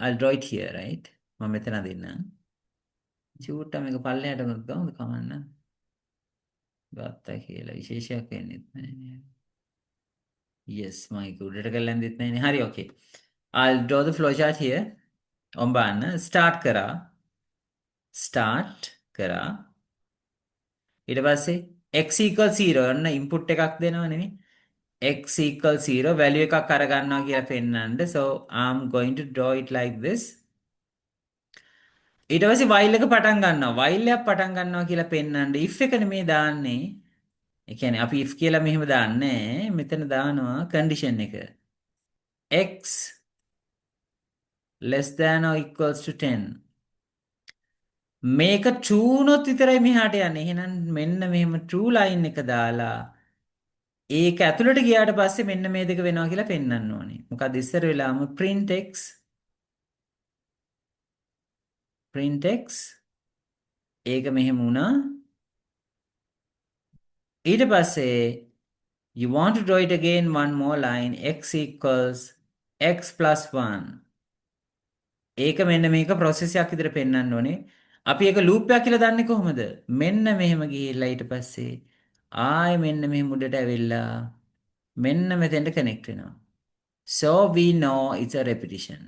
I'll draw it here, right? මම මෙතන අඳින්න. චූට්ට මේක පල්ලෙහාට උනොත් ගමුද කමන්න. ගත්තා කියලා විශේෂයක් වෙන්නේ නැහැ. Yes, මයික උඩට කරලා ඇඳෙත් නැහැනේ. හරි, okay. I'll draw the flowchart here. ඔම් බලන්න start කරා. start කරා. ඊට පස්සේ x equals 0 ඔන්න input එකක් දෙනවා නෙමෙයි. x equals 0 value එකක් අරගන්නවා කියලා පෙන්නන්න. So I'm going to draw it like this. ඊට පස්සේ while එක පටන් ගන්නවා. while එකක් පටන් ගන්නවා කියලා පෙන්නන්න if එක නෙමෙයි දාන්නේ. ඒ කියන්නේ අපි if කියලා මෙහෙම දාන්නේ මෙතන දානවා condition එක. x less than or equals to 10. මේක true වුණොත් විතරයි මෙහාට යන්නේ. එහෙනම් මෙන්න මෙහෙම true line එක දාලා ඒක ඇතුළට ගියාට පස්සේ මෙන්න මේ දෙක වෙනවා කියලා පෙන්වන්න ඕනේ. මොකද ඉස්සර වෙලාම print x ඒක මෙහෙම වුණා. ඊට පස්සේ you want to draw it again one more line x equals x plus 1. ඒක මෙන්න මේක process එකක් විදිහට පෙන්වන්න ඕනේ. අපි ඒක loop එකක් කියලා දන්නේ කොහොමද? මෙන්න මෙහෙම ගිහිල්ලා ඊට පස්සේ ආයෙ මෙන්න මෙහෙම උඩට ඇවිල්ලා මෙන්න මෙතෙන්ට connect වෙනවා. So we know it's a repetition.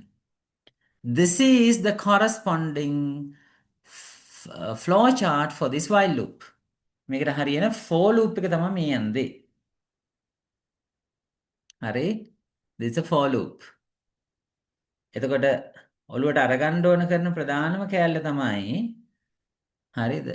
This is the corresponding flow chart for this while loop. මේකට හරියන for loop එක තමයි මේ යන්නේ. හරි? This is a for loop. එතකොට ඔළුවට අරගන්න ඕන කරන ප්‍රධානම කෑල්ල තමයි හරිද?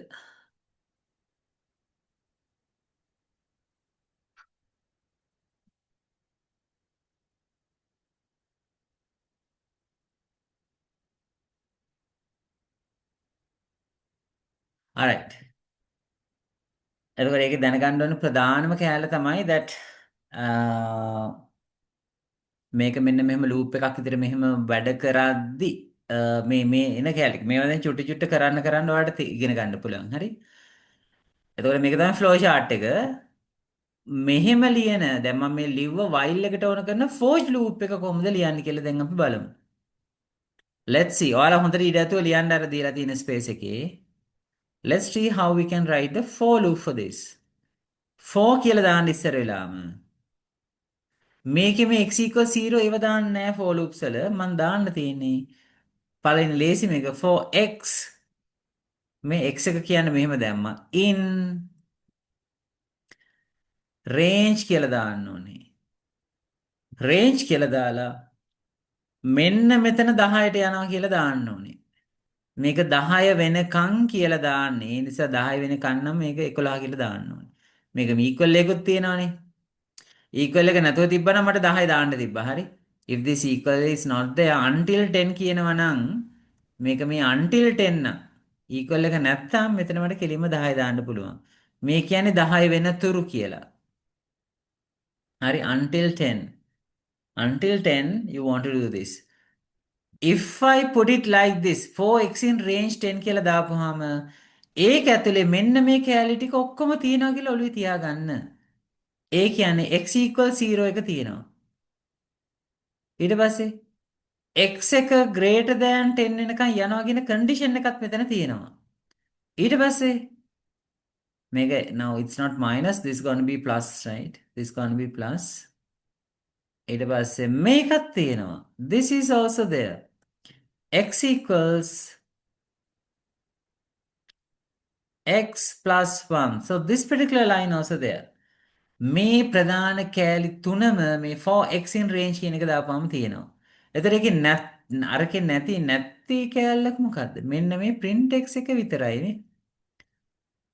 Alright. එතකොට ඒකේ දැනගන්න ඕන ප්‍රධානම කෑල්ල තමයි that මේක මෙන්න මෙහෙම ලූප් එකක් විතර මෙහෙම වැඩ කරද්දි මේ එන කෑල්ල. මේවා දැන් චුට්ටි චුට්ට කරන්න ඔයාලට ඉගෙන ගන්න පුළුවන්. හරි? එතකොට මේක තමයි flow chart එක. මෙහෙම ලියන දැන් මම මේ ලිව්ව while එකට ඕන කරන for loop එක කොහොමද ලියන්නේ කියලා දැන් අපි බලමු. Let's see. ඔයාලා හොඳට ඉඩ ඇතුව ලියන්න අර දීලා තියෙන ස්පේස් එකේ. Let's see how we can write the for loop for this. for කියලා දාන්න ඉස්සර වෙලාම මේකේ මේ x equals 0 ඒව දාන්න නෑ for loops වල මම දාන්න තියෙන්නේ පළවෙනි ලේසි මේක for x මේ x එක කියන්නේ මෙහෙම දැම්මා in range කියලා දාන්න ඕනේ range කියලා දාලා මෙන්න මෙතන 10ට යනවා කියලා දාන්න ඕනේ මේක 10 වෙනකන් කියලා දාන්නේ ඒ නිසා 10 වෙනකන් නම් මේක 11 කියලා දාන්න ඕනේ මේක equal එකකුත් තියෙනවානේ equal එක නැතුව තිබ්බනම් මට 10 දාන්න තිබ්බා හරි if this equal is not there until 10 කියනවා නම් මේක මේ until 10 නම් equal එක නැත්තම් මෙතන මට කෙලින්ම 10 දාන්න පුළුවන් මේ කියන්නේ 10 වෙනතුරු කියලා හරි until 10 you want to do this if I put it like this 4x in range 10 කියලා දාපුවාම ඒක ඇතුලේ මෙන්න මේ කැලී ටික ඔක්කොම තියෙනවා කියලා ඔළුවේ තියාගන්න. ඒ කියන්නේ x equal 0 එක තියෙනවා. ඊට පස්සේ x එක greater than 10 වෙනකන් යනවා කියන condition එකක් මෙතන තියෙනවා. ඊට පස්සේ මේක now it's not minus, this going to be plus, right? This going to be plus. ඊට පස්සේ මේකත් තියෙනවා. This is also there. X equals x plus 1. So this particular line also there. මේ ප්‍රධාන කෑලි තුනම මේ 4x in range කියන එක දාපුවම තියෙනවා. එතකොට ඒකේ අරකේ නැති කෑල්ලක් මොකද්ද? මෙන්න මේ print x එක විතරයි නේ.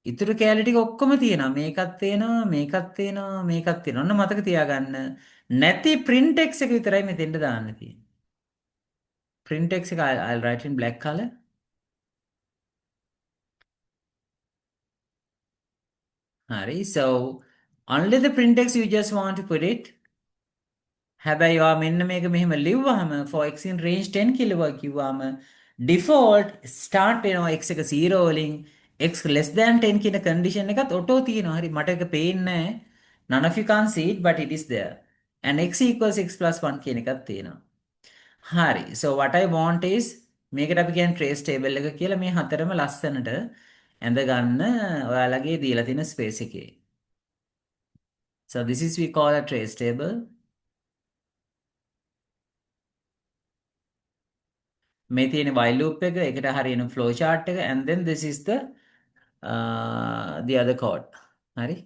ඉතුරු කෑලි ටික ඔක්කොම තියෙනවා. මේකත් තියෙනවා, මේකත් තියෙනවා, මේකත් තියෙනවා. ඔන්න මතක තියාගන්න. නැති print x එක විතරයි මෙතෙන්ට දාන්න තියෙන්නේ. Print x එක I'll write in black color. හරි. So only the print x you just want to put it. හැබැයි ඔයා මෙන්න මේක මෙහෙම ලිව්වහම for x in range 10 කියලා කිව්වම default start වෙනවා x එක 0 වලින් x less than 10 කියන condition එකත් auto තියෙනවා. හරි මට ඒක පේන්නේ නැහැ. None of you can't see it but it is there. And x equals x plus 1 කියන එකත් තියෙනවා. හරි. So what I want is මේකට අපි කියන්නේ trace table එක කියලා මේ හතරම ලස්සනට ඇඳ ගන්න ඔයාලගේ දීලා තියෙන space එකේ. So this is we call a trace table. මේ තියෙන while loop එක එකට හරියන flow chart එක and then this is the other code. හරි.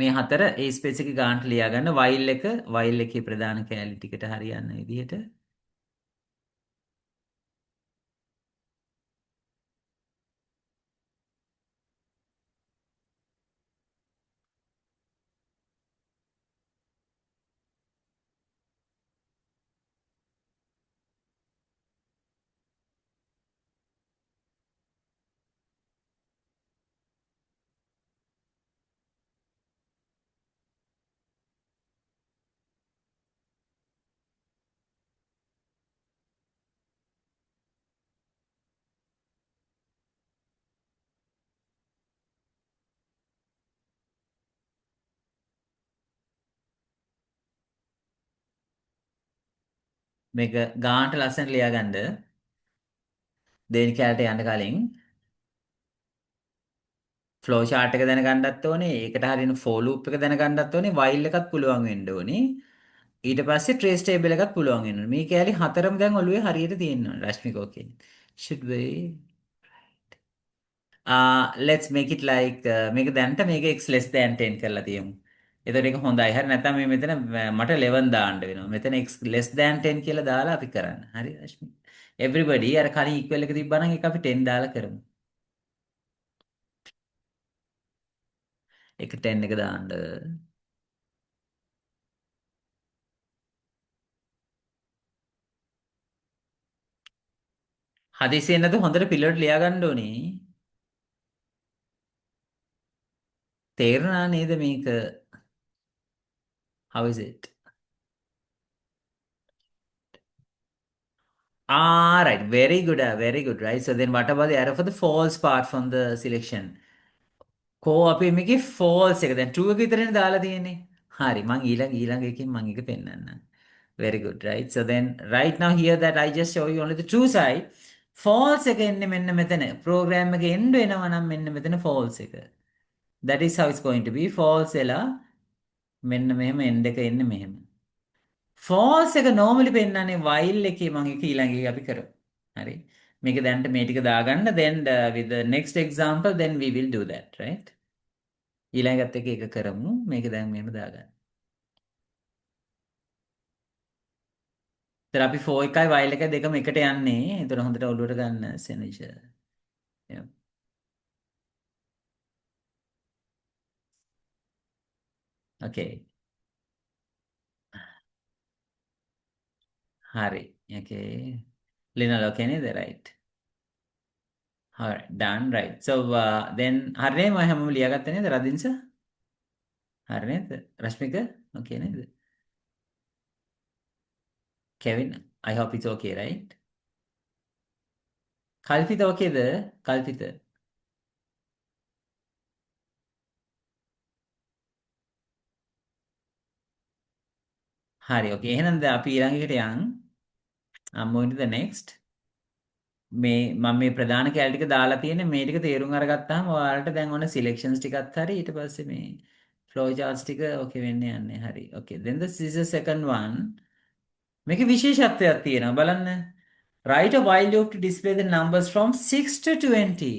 මේ හතර ඒ ස්පෙસિෆික් ගානට ලියා ගන්න while එකේ ප්‍රධාන කැලි ටිකට හරියන්න විදිහට මේක ගානට ලස්සනට ලියා ගන්න දෙවෙනි කැලට යන්න කලින් flow chart එක දැනගන්නත් ඕනේ ඒකට හරියන for loop එක දැනගන්නත් ඕනේ while එකත් පුළුවන් වෙන්න ඕනේ ඊට පස්සේ trace table එකත් පුළුවන් වෙන්න ඕනේ මේ කැලි හතරම දැන් ඔළුවේ හරියට තියෙනවා රශ්මිකෝ කියන්නේ should be let's make it like මේක දැනට මේක x less than 10 කරලා තියමු. එතකොට ඒක හොඳයි. හරි නැත්නම් මේ මෙතන මට 11 දාන්න වෙනවා. මෙතන x less than 10 කියලා දාලා අපි කරන්න. හරි රශ්මි. everybody අර කලින් equal එක තිබ්බනම් ඒක අපි 10 දාලා කරමු. ඒක 10 එක දාන්න. හදිසියෙන් නැතු හොඳට පිළිවෙලට ලියා ගන්න ඕනේ. තේරුණා නේද මේක? How is it? Right, very good, right? So then what about the error for the false part from the selection? කෝ අපි මේකේ false එක දැන් true එක විතරනේ දාලා තියෙන්නේ. හරි මං ඊළඟ එකකින් මං එක පෙන්නන්නම්. Very good, right? So then right now here that I just show you only the true side. False එක එන්නේ මෙන්න මෙතන. program එක end වෙනවා නම් මෙන්න මෙතන false එක. That is how it's going to be. false එලා මෙන්න මෙහෙම end එක එන්නේ මෙහෙම. false එක normally පෙන්නන්නේ while එකේ මම එක ඊළඟ එක අපි කරමු. හරි. මේක දැන්ට මේ ටික දාගන්න then with the next example then we will do that, right? ඊළඟත් එක කරමු. මේක දැන් මෙහෙම දාගන්න. ඉතින් අපි for එකයි while එකයි දෙකම එකට යන්නේ. ඒතර හොඳට ඔළුවට ගන්න සෙනෙජ. Yeah. Okay. හරි. Okay. Linal okay නේද? Right. Alright, done, right. So then හරිනේ මම හැමෝම ලියාගත්තා නේද රදින්ස? හරි නේද? රශ්මික okay නේද? Kevin, I hope it's okay, right? කල්පිත okay ද? කල්පිත. හරි okay. එහෙනම් දැන් අපි ඊළඟ එකට යන්. I'm going to the next. මම මේ ප්‍රධාන කැල ටික දාලා තියෙන්නේ මේ ටික තේරුම් අරගත්තාම ඔයාලට දැන් ඔන්න සිලෙක්ෂන්ස් ටිකත් හරි ඊට පස්සේ මේ ෆ්ලෝ charts ටික okay වෙන්න යන්නේ. හරි. Okay. Then this is the second one. මේකේ විශේෂත්වයක් තියෙනවා බලන්න. Write a while loop to display the numbers from 6 to 20.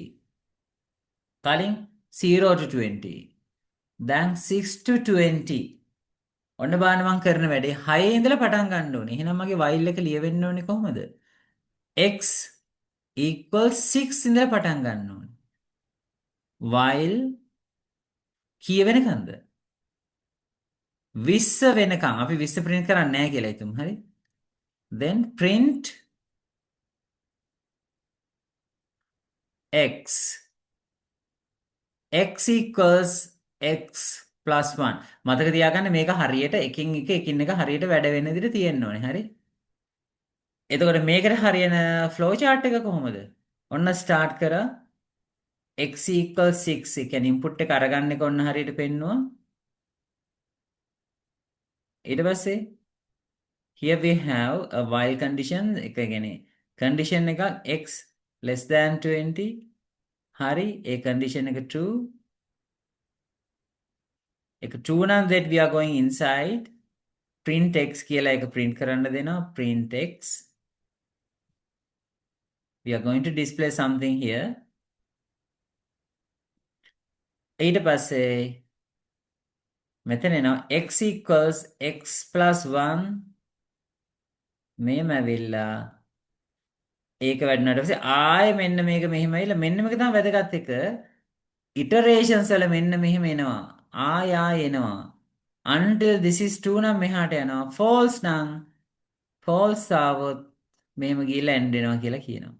කලින් 0 to 20. දැන් 6 to 20. ඔන්න බලන්න මම කරන වැඩේ 6 ඉඳලා පටන් ගන්න ඕනේ. එහෙනම් මගේ while එක ලියවෙන්න ඕනේ කොහොමද? x equals 6 ඉඳලා පටන් ගන්න ඕනේ. while කීය වෙනකන්ද? 20 වෙනකන්. අපි 20 print කරන්නේ නැහැ කියලා හිතමු. හරි? then print x x equals x plus 1. මතක තියාගන්න මේක හරියට එකින් එක හරියට වැඩ වෙන විදිහට තියෙන්න ඕනේ. හරි? එතකොට මේකට හරියන flow chart එක කොහොමද? ඔන්න start කරා x equals 6. ඒ කියන්නේ input එක අරගන්න එක ඔන්න හරියට පෙන්නුවා. ඊට පස්සේ here we have a while condition. එක කියන්නේ condition එකක් x less than 20. හරි? ඒ condition එක true. එක true නම් that we are going inside. print x කියලා එක print කරන්න දෙනවා. print x. We are going to display something here. ඊට පස්සේ මෙතන එනවා x equals x plus 1 මේම ඇවිල්ලා ඒක වැඩුණාට පස්සේ ආයෙ මෙන්න මේක මෙහෙම ඇවිල්ලා මෙන්න මේක තමයි වැදගත් එක iterations වල මෙන්න මෙහෙම එනවා ආය එනවා until this is 2 නම් මෙහාට යනවා false නම් false ආවොත් මෙහෙම ගිහලා end වෙනවා කියලා කියනවා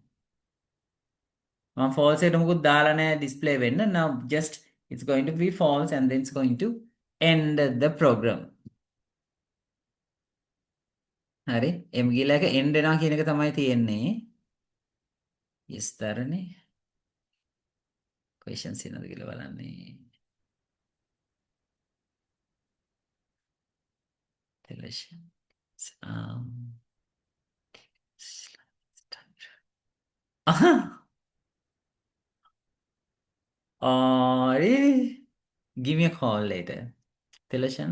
මම false එකට මොකුත් දාලා නැහැ display වෙන්න now just it's going to be false and then it's going to end the program හරි එම් ගිහලා එක end වෙනවා කියන එක තමයි තියෙන්නේ yes තරනේ questions එනවද කියලා බලන්නේ television um really? Give me a call later. Tilashan,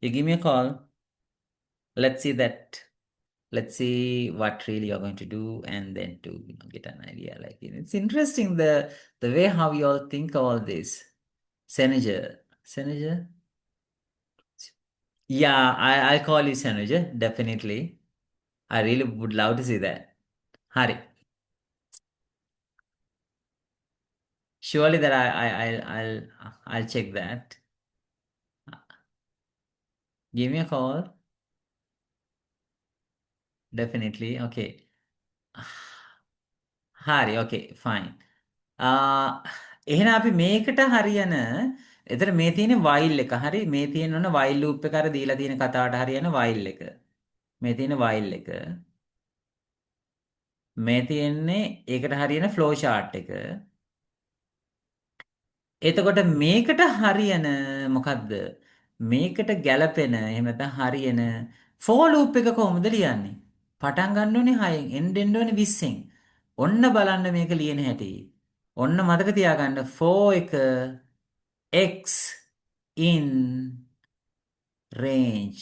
you give me a call. Let's see that. Let's see what really you're going to do, and then to get an idea. Like it's interesting the way how you all think all this. Senator. Yeah, I'll call you Senator. Definitely. I really would love to see that. Hari. Surely that I'll check that. Give me a call. Definitely. Okay. හරි okay fine. එහෙනම් අපි මේකට හරියන එතන මේ තියෙන while එක. හරි මේ තියෙන ඔන්න while loop එක අර දීලා තියෙන කතාවට හරියන while එක. මේ තියෙන while එක. මේ තියෙන්නේ ඒකට හරියන flow chart එක. එතකොට මේකට හරියන මොකද්ද? මේකට ගැලපෙන එහෙම නැත්නම් හරියන for loop එක කොහොමද ලියන්නේ? පටන් ගන්න ඕනේ 6න් end වෙන්න ඕනේ 20න්. ඔන්න බලන්න මේක ලියන හැටි. ඔන්න මතක තියාගන්න for එක x in range.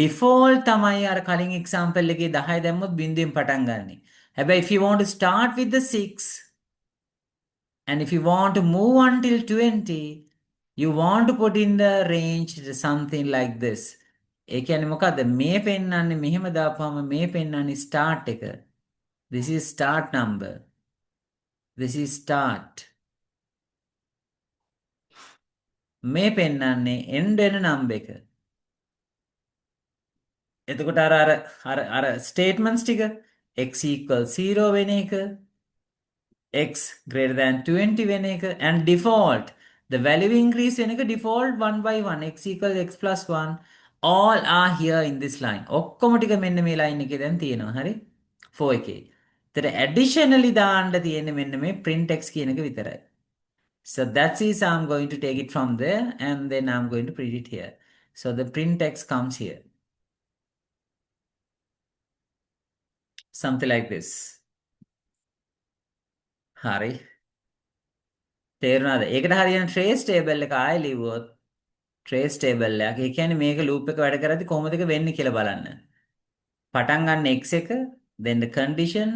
default තමයි අර කලින් example එකේ 10 දැම්මොත් බිංදුවෙන් පටන් ගන්නෙ. හැබැයි if you want to start with the 6 and if you want to move until 20 you want to put in the range something like this. ඒ කියන්නේ මොකද්ද මේ පෙන්නන්නේ මෙහෙම දාපුවම මේ පෙන්නන්නේ start එක. This is start number. This is start. මේ පෙන්නන්නේ end වෙන number එක. එතකොට අර statements ටික x equals 0 වෙන එක x greater than 20 වෙන එක and default the value increase වෙන එක default 1 by 1 x equals x plus 1 all are here in this line. ඔක්කොම ටික මෙන්න මේ line එකේ දැන් තියෙනවා. හරි? 4 එකේ. ඒතර additionally දාන්න තියෙන්නේ මෙන්න මේ print x කියන එක විතරයි. So that is I'm going to take it from there and then I'm going to print it here. So the print x comes here. Something like this. හරි. තේරුණාද? ඒකට හරියන trace table එක ආයෙ ලිව්වොත් trace table එකක්. ඒ කියන්නේ මේක loop එක වැඩ කරද්දි කොහොමද ඒක වෙන්නේ කියලා බලන්න. පටන් ගන්න x එක, then the condition,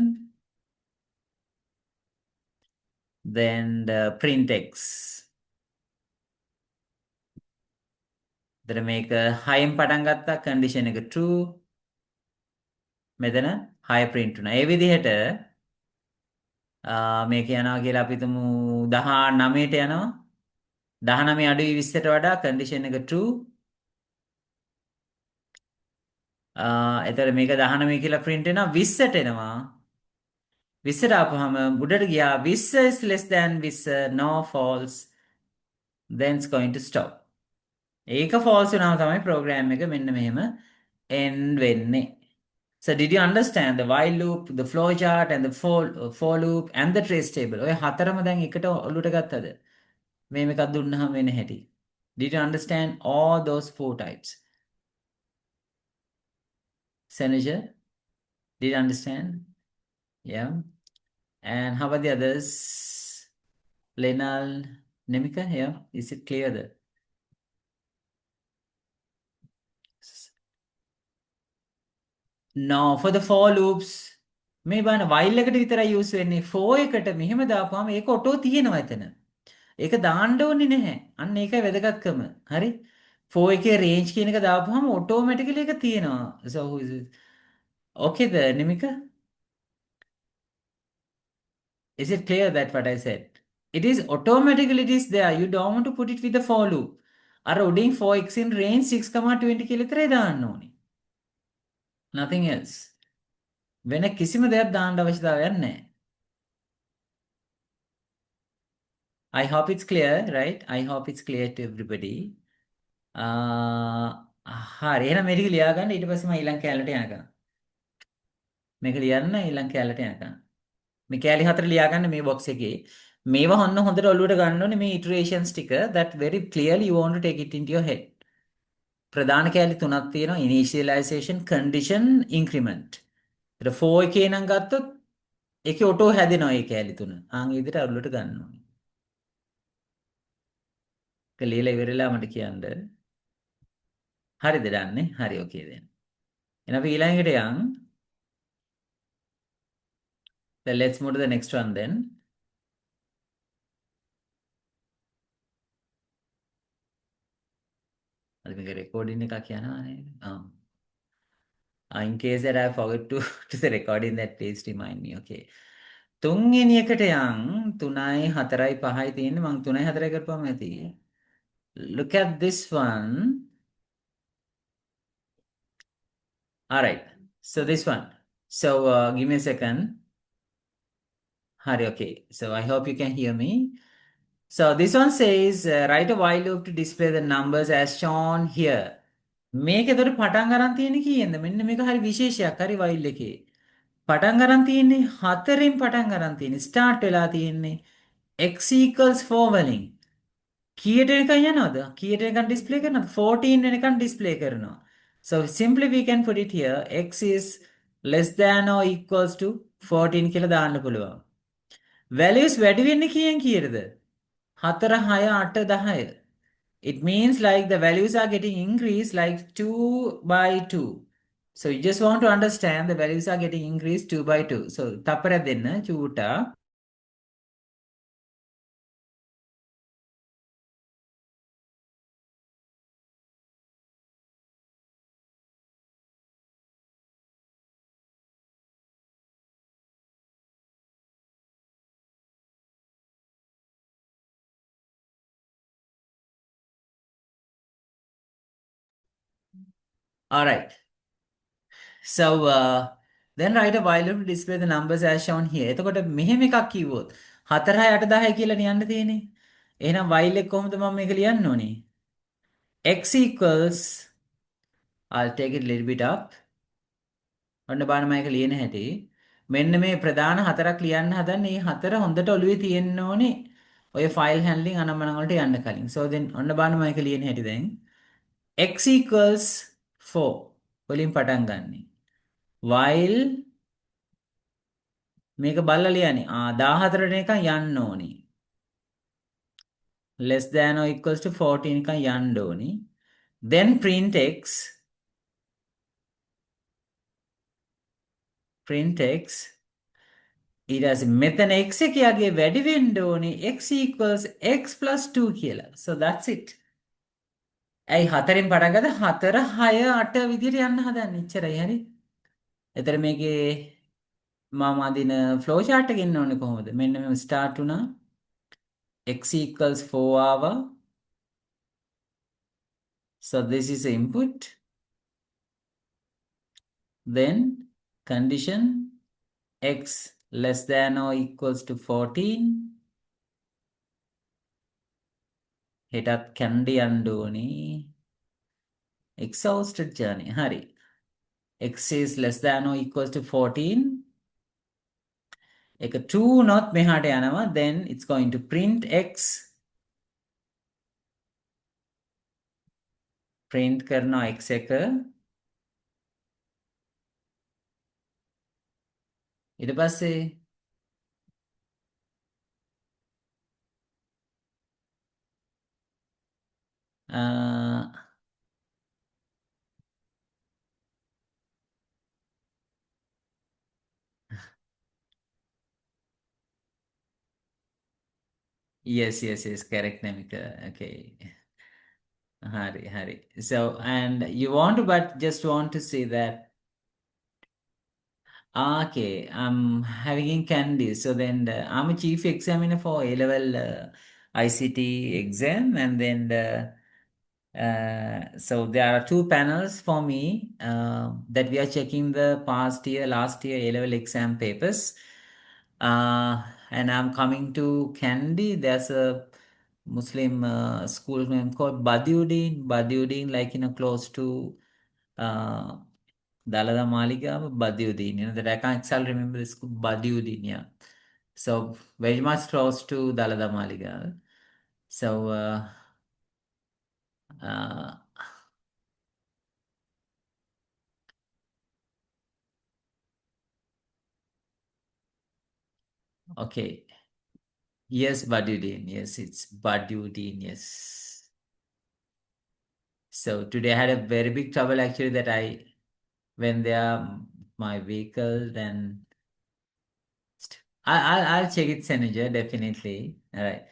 then the print x. එතන මේක 6න් පටන් ගත්තා condition එක true. මෙතන 6 print වුණා. ඒ විදිහට මේක යනවා කියලා අපි හිතමු 19ට යනවා. 19 අඩුයි 20ට වඩා condition එක true. එතකොට මේක 19 කියලා print වෙනවා 20ට එනවා. 20ට ආපුවාම උඩට ගියා 20 is less than 20 no false then it's going to stop. ඒක false වුණාම තමයි program එක මෙන්න මෙහෙම end වෙන්නේ. So did you understand the while loop, the flow chart and the for loop and the trace table? ඔය හතරම දැන් එකට ඔලුවට ගත්තද? මේ මේකක් දුන්නාම වෙන හැටි. Did you understand all those four types? Senaja, did you understand? Yeah. And how about the others? Lenal, Nemika, yeah. Is it clear there? No, for the for loops මේ බලන්න while එකට විතරයි use වෙන්නේ. for එකට මෙහෙම දාපුවාම ඒක auto තියෙනවා එතන. ඒක දාන්න ඕනේ නැහැ. අන්න ඒකයි වැදගත්කම. හරි? for එකේ range කියන එක දාපුවාම automatically ඒක තියෙනවා. So who is it? Okay there, Nimika? Is it clear that what I said? It is automatically it is there. You don't want to put it with the for loop. අර උඩින් for x in range 6,20 කියලා විතරයි දාන්න ඕනේ. Nothing else. වෙන කිසිම දෙයක් දාන්න අවශ්‍යතාවයක් නැහැ. I hope it's clear, right? I hope it's clear to everybody. හරි එහෙනම් මේක ලියා ගන්න ඊට පස්සේ මම ඊළඟ කැලේට යනකම්. මේක ලියන්න ඊළඟ කැලේට යනකම්. මේ කැලේ හතර ලියා ගන්න මේ box එකේ. මේවා හොන්න හොඳට ඔළුවට ගන්න ඕනේ මේ iterations ටික that very clearly you want to take it into your head. ප්‍රධාන කැලේ තුනක් තියෙනවා initialization, condition, increment. ඒතර 4 එකේ නම් ගත්තොත් ඒකේ ඔටෝ හැදෙනවා ඒ කැලේ තුන. ආන් ඒ විදිහට ඔළුවට ගන්න ඕනේ. ඒක ලියලා ඉවරලා මට කියන්න. හරිද දන්නේ? හරි okay then. එහෙනම් අපි ඊළඟට යන්. Then let's move to the next one then. අද මේක recording එකක් යනවා නේද? In case that I forget to to the recording that please remind me. Okay. තුන්වෙනි එකට යන් 3යි 4යි 5යි තියෙන්නේ මං 3යි 4යි කරපුවම ඇති. Look at this one. All right. So this one. So give me a second. Hari, okay. So I hope you can hear me. So this one says write a while loop to display the numbers as shown here. මේක එතකොට පටන් ගන්න තියෙන්නේ කීයෙන්ද? මෙන්න මේක හරි විශේෂයක්. හරි while එකේ. පටන් ගන්න තියෙන්නේ 4න් පටන් ගන්න තියෙන්නේ. start වෙලා තියෙන්නේ x equals 4 වලින්. කීයට එනකන් යනවද? කීයට එනකන් display කරනවද? 14 වෙනකන් display කරනවා. So simply we can put it here x is less than or equals to 14 කියලා දාන්න පුළුවන්. values වැඩි වෙන්නේ කීයෙන් කීයටද? 4 6 8 10. It means like the values are getting increased like 2 by 2. So you just want to understand the values are getting increased 2 by 2. So තප්පරයක් දෙන්න චූටා. All right. So then write a while loop to display the numbers as shown here. එතකොට මෙහෙම එකක් කිව්වොත් 4 6 8 10 කියලා ලියන්න තියෙන්නේ. එහෙනම් while එක කොහොමද මම මේක ලියන්න ඕනේ? X equals I'll take it a little bit up. ඔන්න බලන්න මම ඒක ලියන හැටි. මෙන්න මේ ප්‍රධාන හතරක් ලියන්න හදන්නේ. මේ හතර හොඳට ඔළුවේ තියෙන්න ඕනේ. ඔය ෆයිල් හැන්ඩලින් අනම්මනම් වලට යන්න කලින්. So then ඔන්න බලන්න මම ඒක ලියන හැටි දැන්. x equals 4 වලින් පටන් ගන්නෙ. while මේක බලලා ලියන්නේ. 14 වෙනකන් යන්න ඕනේ. less than or equals to 14 එකන් යන්න ඕනේ. then print x ඊට පස්සේ මෙතන x එක යගේ වැඩි වෙන්න ඕනේ x equals x plus 2 කියලා. So that's it. ඇයි හතරෙන් පටන් ගත්තද 4 6 8 විදිහට යන්න හදන්නේ. එච්චරයි හරි. එතන මේකේ මම අදින flow chart එක ඉන්න ඕනේ කොහොමද? මෙන්න මෙහෙම start වුණා. x equals 4 ආවා. So this is the input. Then condition x less than or equals to 14. හෙටත් Kandy යන්න ඕනේ. Exhausted journey. හරි. x is less than or equals to 14. එක 2 not මෙහාට යනවා. Then it's going to print x. print කරනවා x එක. ඊට පස්සේ yes correct Namika. Okay. Hari. So and you want to but just want to say that okay, I'm having in Candy. So then I'm a chief examiner for A-level ICT exam, and then so there are two panels for me that we are checking the past year, last year A-level exam papers. And I'm coming to Candy. There's a Muslim school name called Badiuddin, like close to Dalada Maliga, Badiuddin. That I can't exactly remember the school, Badiuddin, yeah. So very much close to Dalada Maliga. So uh, okay. Yes, Badiuddin. Yes, it's Badiuddin. Yes. So today I had a very big trouble actually that when there my vehicle, then I'll check it Senator, definitely. All right.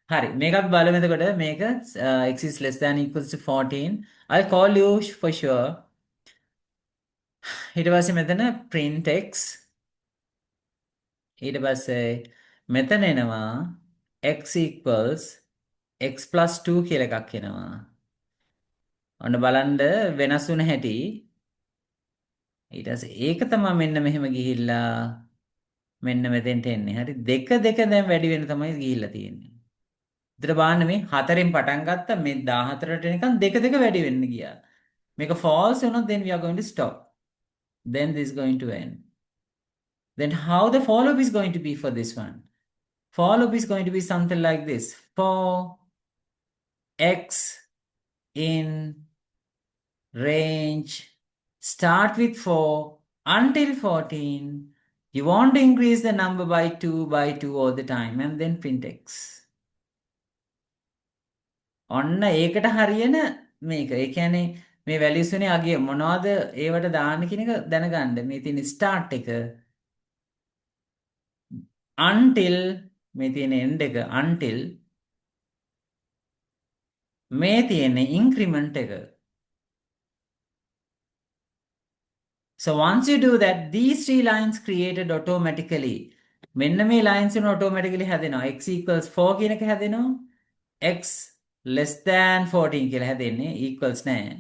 Hari, මේකත් බලමු එතකොට මේක x is less than equals to 14. I'll call you for sure. ඊට පස්සේ මෙතන print x ඊට පස්සේ මෙතන එනවා x equals x plus 2 කියලා එකක් එනවා. ඔන්න බලන්න වෙනස් වුණ හැටි. ඊට පස්සේ ඒක තමයි මෙන්න මෙහෙම ගිහිල්ලා මෙන්න මෙතෙන්ට එන්නේ. හරි දෙක දැන් වැඩි වෙන තමයි ගිහිල්ලා තියෙන්නේ. විතර බලන්න මේ 4න් පටන් ගත්තා මේ 14ට එනකන් දෙක වැඩි වෙන්න ගියා. මේක false වුණොත් then we are going to stop. Then this is going to end. Then how the follow-up is going to be for this one? Follow-up is going to be something like this. For x in range start with 4 until 14, you want to increase the number by 2 all the time and then print x. ඔන්න ඒකට හරියන මේක. ඒ කියන්නේ මේ values වනේ අගය මොනවද ඒවට දාන්න කියන එක දැනගන්න. මේ තියෙන start එක until මේ තියෙන end එක until මේ තියෙන increment එක. So once you do that, these three lines created automatically. මෙන්න මේ lines වල automatically හැදෙනවා. x equals 4 කියන එක හැදෙනවා. x less than 14 කියලා හැදෙන්නේ equals නැහැ.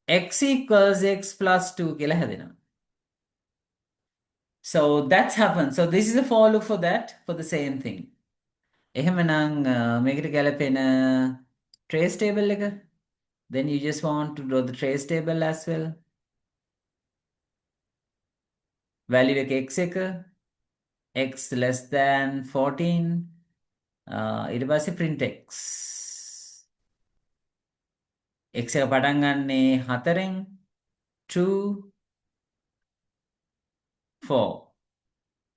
x equals x plus 2 කියලා හැදෙනවා. So that's happened. So this is a for loop for that, for the same thing. එහෙමනම් මේකට ගැලපෙන trace table එක Then you just want to draw the trace table as well. Value එක x එක x less than 14 ඊට පස්සේ print x x එක පටන් ගන්නේ 4ෙන් true 4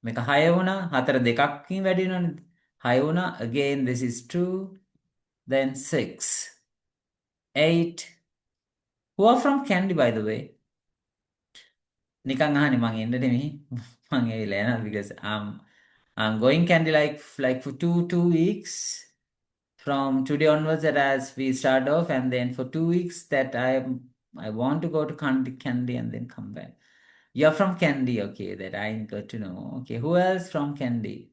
මේක 6 වුණා 4 දෙකකින් වැඩි වෙනවනේ 6 වුණා again this is true then 6 8 who are from Candy by the way නිකන් අහන්නේ මං එන්න නෙමෙයි මං ඇවිල්ලා යනවා because I'm going Candy like for two weeks from today onwards that as we start off and then for 2 weeks that I want to go to Candy and then come back. You're from Candy, okay, that I got to know. Okay, who else from Candy?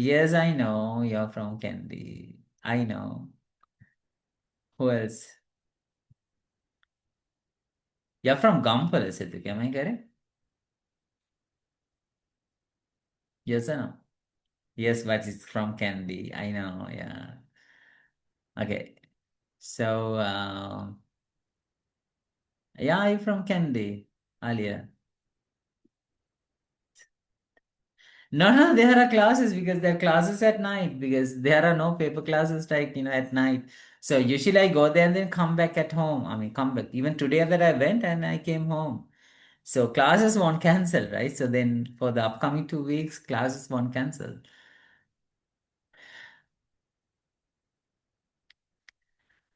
Yes, I know you're from Candy. I know. Who else? You're from Gampal, Siddiq, am I correct? Yes or no? Yes, but it's from Candy. I know, yeah. Okay. So yeah, I'm from Candy, Alia. No, there are classes because there are classes at night because there are no paper classes like, at night. So usually I go there and then come back at home. I mean, come back. Even today that I went and I came home. So classes won't cancel, right? So then for the upcoming 2 weeks, classes won't cancel.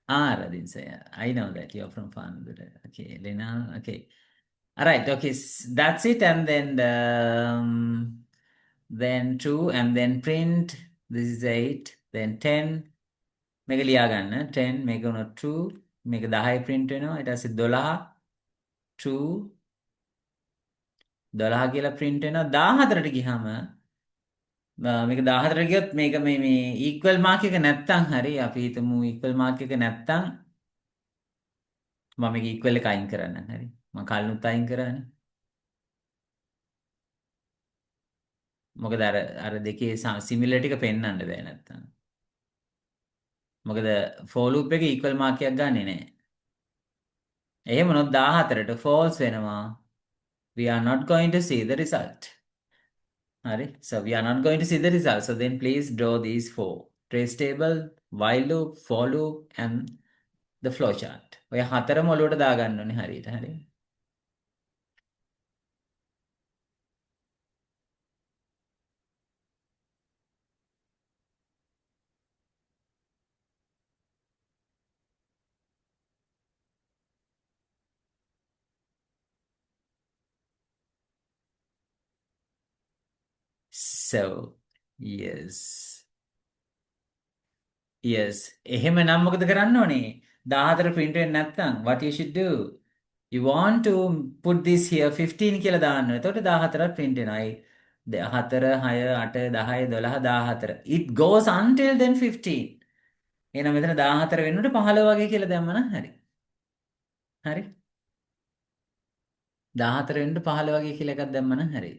Radin, so yeah, I know that you're from Fanbura. Okay, Lena, okay. All right, okay, that's it. And then 2 and then print. This is 8, then 10. මේක ලියා ගන්න 10 මේක උන true මේක 10 print වෙනවා ඊට පස්සේ 12 true 12 කියලා print වෙනවා 14ට ගියාම මේක 14ට ගියොත් මේක මේ equal mark එක නැත්තම් හරි අපි හිතමු equal mark එක නැත්තම් මම මේක equal එක අයින් කරන්න හරි මම කලිනුත් අයින් කරානේ මොකද අර දෙකේ similarity එක පෙන්වන්න බෑ නැත්තම් මොකද for loop එක equal mark එකක් ගන්නෙ නෑ එහෙම වුණොත් 14ට false වෙනවා we are not going to see the result. Alright, so we are not going to see the result. So then please draw these four. Trace table, while loop, for loop, and the flowchart. ඔය හතරම ඔලුවට දාගන්න ඕනේ හරියට හරි. So, yes. Yes. එහෙමනම් මොකද කරන්න ඕනේ? 14 print වෙන්නේ නැත්නම් what you should do? You want to put this here 15 කියලා දාන්න ඕනේ. එතකොට 14ක් print වෙනවා. 4 6 8 10 12 14. It goes until then 15. එහෙනම් මෙතන 14 වෙනුවට 15 වගේ කියලා දැම්මනම් හරි. හරි. 14 වෙනුවට 15 වගේ කියලා එකක් දැම්මනම් හරි.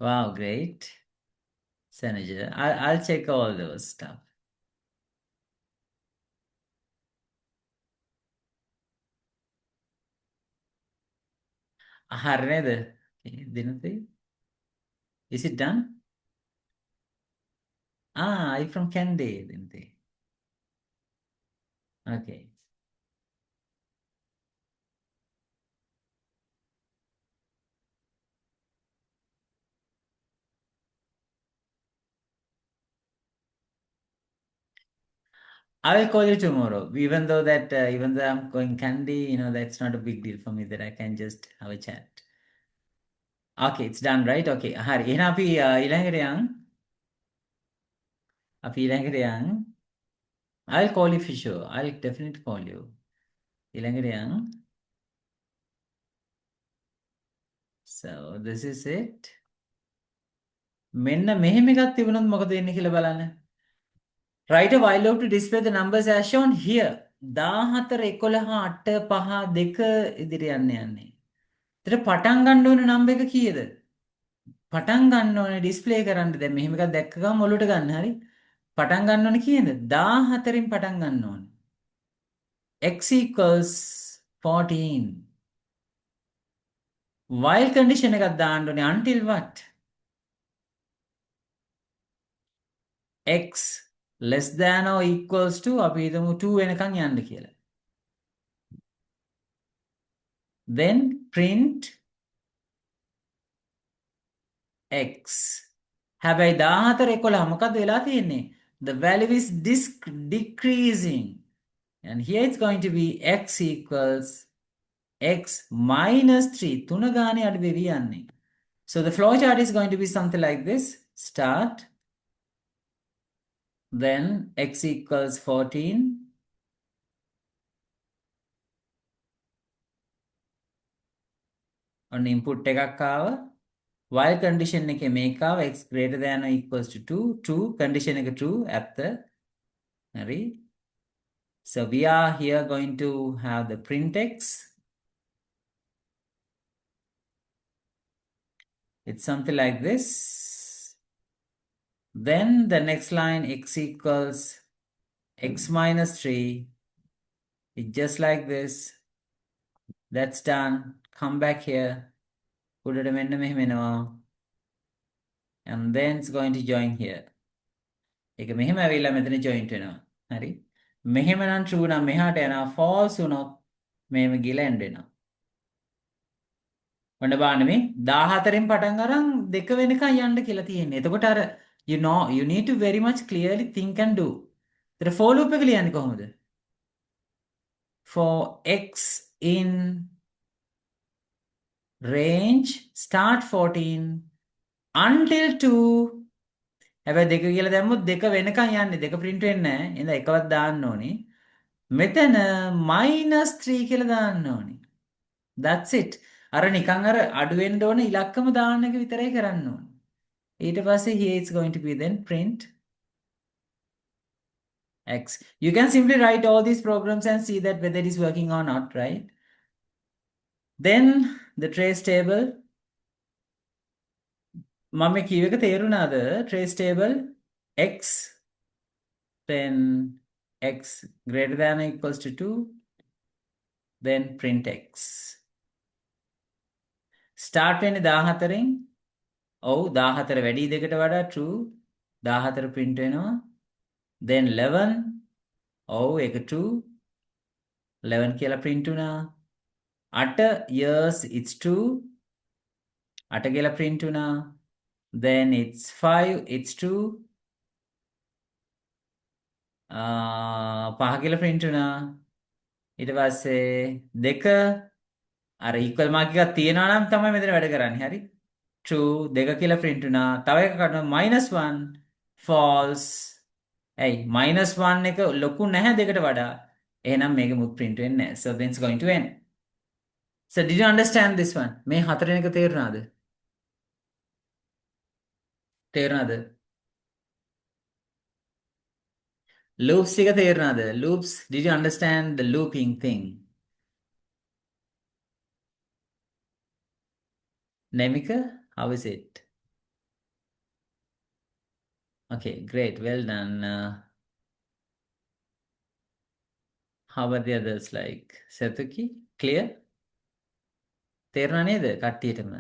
Wow, great. Senator. I'll check all those stuff. හරි නේද? දිනතේ? Is it done? I'm from Candy, Dinti. Okay. I will call you tomorrow. Even though I'm going Candy, that's not a big deal for me that I can just have a chat. Okay, it's done, right? Okay. හරි. එහෙනම් අපි ඊළඟට යන්. අපි ඊළඟට යන්. I'll call you for sure. I'll definitely call you. ඊළඟට යන්. So, this is it. මෙන්න මෙහෙම එකක් තිබුණොත් මොකද වෙන්නේ කියලා බලන්න. Write a while loop to display the numbers as shown here. 14 11 8 5 2 ඉදිරි යන්න යන්නේ. එතකොට පටන් ගන්න ඕන නම්බර් එක කීයද? පටන් ගන්න ඕනේ ඩිස්ප්ලේ කරන්න. දැන් මෙහෙම එකක් දැක්ක ගමන් ඔලුවට ගන්න හරි. පටන් ගන්න ඕනේ කීයද? 14න් පටන් ගන්න ඕනේ. x equals 14. while condition එකක් දාන්න ඕනේ until what? x less than or equals to අපි හිතමු 2 වෙනකන් යන්න කියලා. then print x. හැබැයි 14 11 මොකද වෙලා තියෙන්නේ? The value is decreasing. And here it's going to be x equals x minus 3. තුන ගානේ අඩු වෙවි යන්නේ. So the flow chart is going to be something like this. Start. Then x equals 14. On input එකක් ආවා. while condition එක මේක ආවා x greater than or equals to 2. True condition එක true at the හරි. So we are here going to have the print x. It's something like this. Then the next line x equals x minus 3. It's just like this. That's done. Come back here. Put it in and then it's going to join here. ඒක මෙහෙම ඇවිල්ලා මෙතන joint වෙනවා. හරි. මෙහෙම නම් true නම් මෙහාට යනවා. false වුණොත් මෙහෙම ගිහලා end වෙනවා. ඔන්න බලන්න මේ 14න් පටන් අරන් 2 වෙනකන් යන්න කියලා තියෙන්නේ. එතකොට අර you know you need to very much clearly think and do. ඒතර for loop එක ලියන්නේ කොහොමද? For x in range start 14 until 2. හැබැයි 2 කියලා දැම්මොත් 2 වෙනකන් යන්නේ. 2 print වෙන්නේ නැහැ. එහෙනම් එකවත් දාන්න ඕනේ. මෙතන -3 කියලා දාන්න ඕනේ. That's it. අර නිකන් අර අඩු වෙන්න ඕන ඉලක්කම දාන්න එක විතරයි කරන්න ඕනේ. ඊට පස්සේ here it's going to be then print x. You can simply write all these programs and see that whether it is working or not, right? Then the trace table. මම කීව එක තේරුණාද? Trace table x then x greater than or equals to 2 then print x. start වෙන්නේ 14න්. ඔව් 14 වැඩි දෙකට වඩා true 14 print වෙනවා. then 11 ඔව් ඒක true 11 කියලා print වුණා. 8 years it's true 8 කියලා print වුණා. then it's 5 it's true 5 කියලා print වුණා. ඊට පස්සේ 2 අර equal mark එකක් තියනවා නම් තමයි මෙතන වැඩ කරන්නේ. හරි. true 2 කියලා print වුණා. තව එකක් කරනවා -1 false. ඇයි -1 එක ලොකු නැහැ 2කට වඩා. එහෙනම් මේක මුත් print වෙන්නේ නැහැ. So then it's going to end. So did you understand this one? මේ හතරෙන් එක තේරුණාද? තේරුණාද? loops එක තේරුණාද? loops, did you understand the looping thing? Nemika, how is it? Okay, great, well done. How about the others like Sethuki? Clear? තේරුණා නේද කට්ටියටම?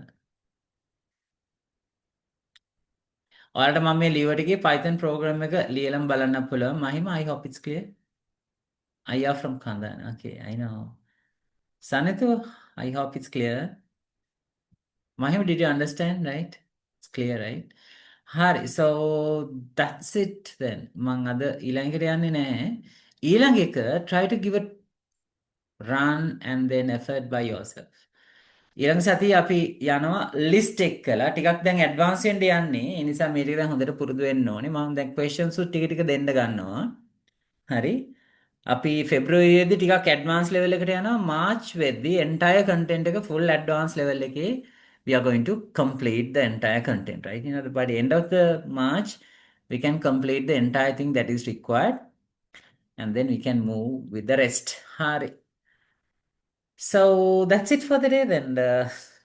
ඔයාලට මම මේ ලියුවට ගියේ Python program එක ලියලම බලන්න පුළුවන්. Mahima, I hope it's clear. I are from Kandan. Okay, I know. Sanithu, I hope it's clear. Mahima, did you understand, right? It's clear, right? Hari, so that's it then. මං අද ඊළඟ එකට යන්නේ නැහැ. ඊළඟ එක try to give a run and then effort by yourself. ඊළඟ සතියේ අපි යනවා list එක කළා. ටිකක් දැන් advance වෙන්න යන්නේ. ඒ නිසා මේ ටික දැන් හොඳට පුරුදු වෙන්න ඕනේ. මම දැන් questions ටික ටික දෙන්න ගන්නවා. හරි. අපි ෆෙබ්‍රුවරියේදී ටිකක් advance level එකට යනවා. මාර්ච් වෙද්දී entire content එක full advance level එකේ we are going to complete the entire content, right? You know, by the end of the March, we can complete the entire thing that is required, and then we can move with the rest. Hari. So that's it for the day then.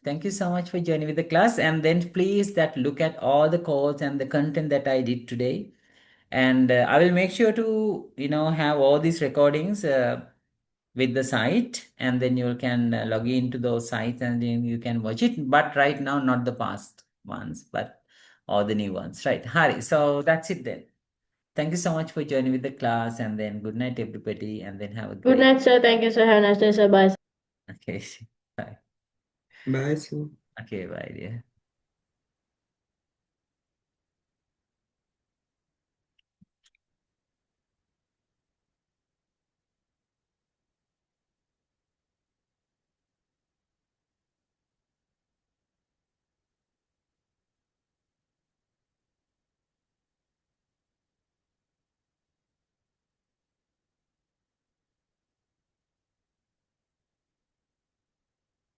Thank you so much for joining with the class. And then please that look at all the calls and the content that I did today. And I will make sure to, have all these recordings with the site, and then you can log into those sites and then you can watch it. But right now, not the past ones, but all the new ones, right? Hari. So that's it then. Thank you so much for joining with the class, and then good night, everybody, and then have a Good great. night, sir. Thank you, sir. Have a nice day, sir. Bye. Okay. Bye. Bye, sir. Okay, bye, dear.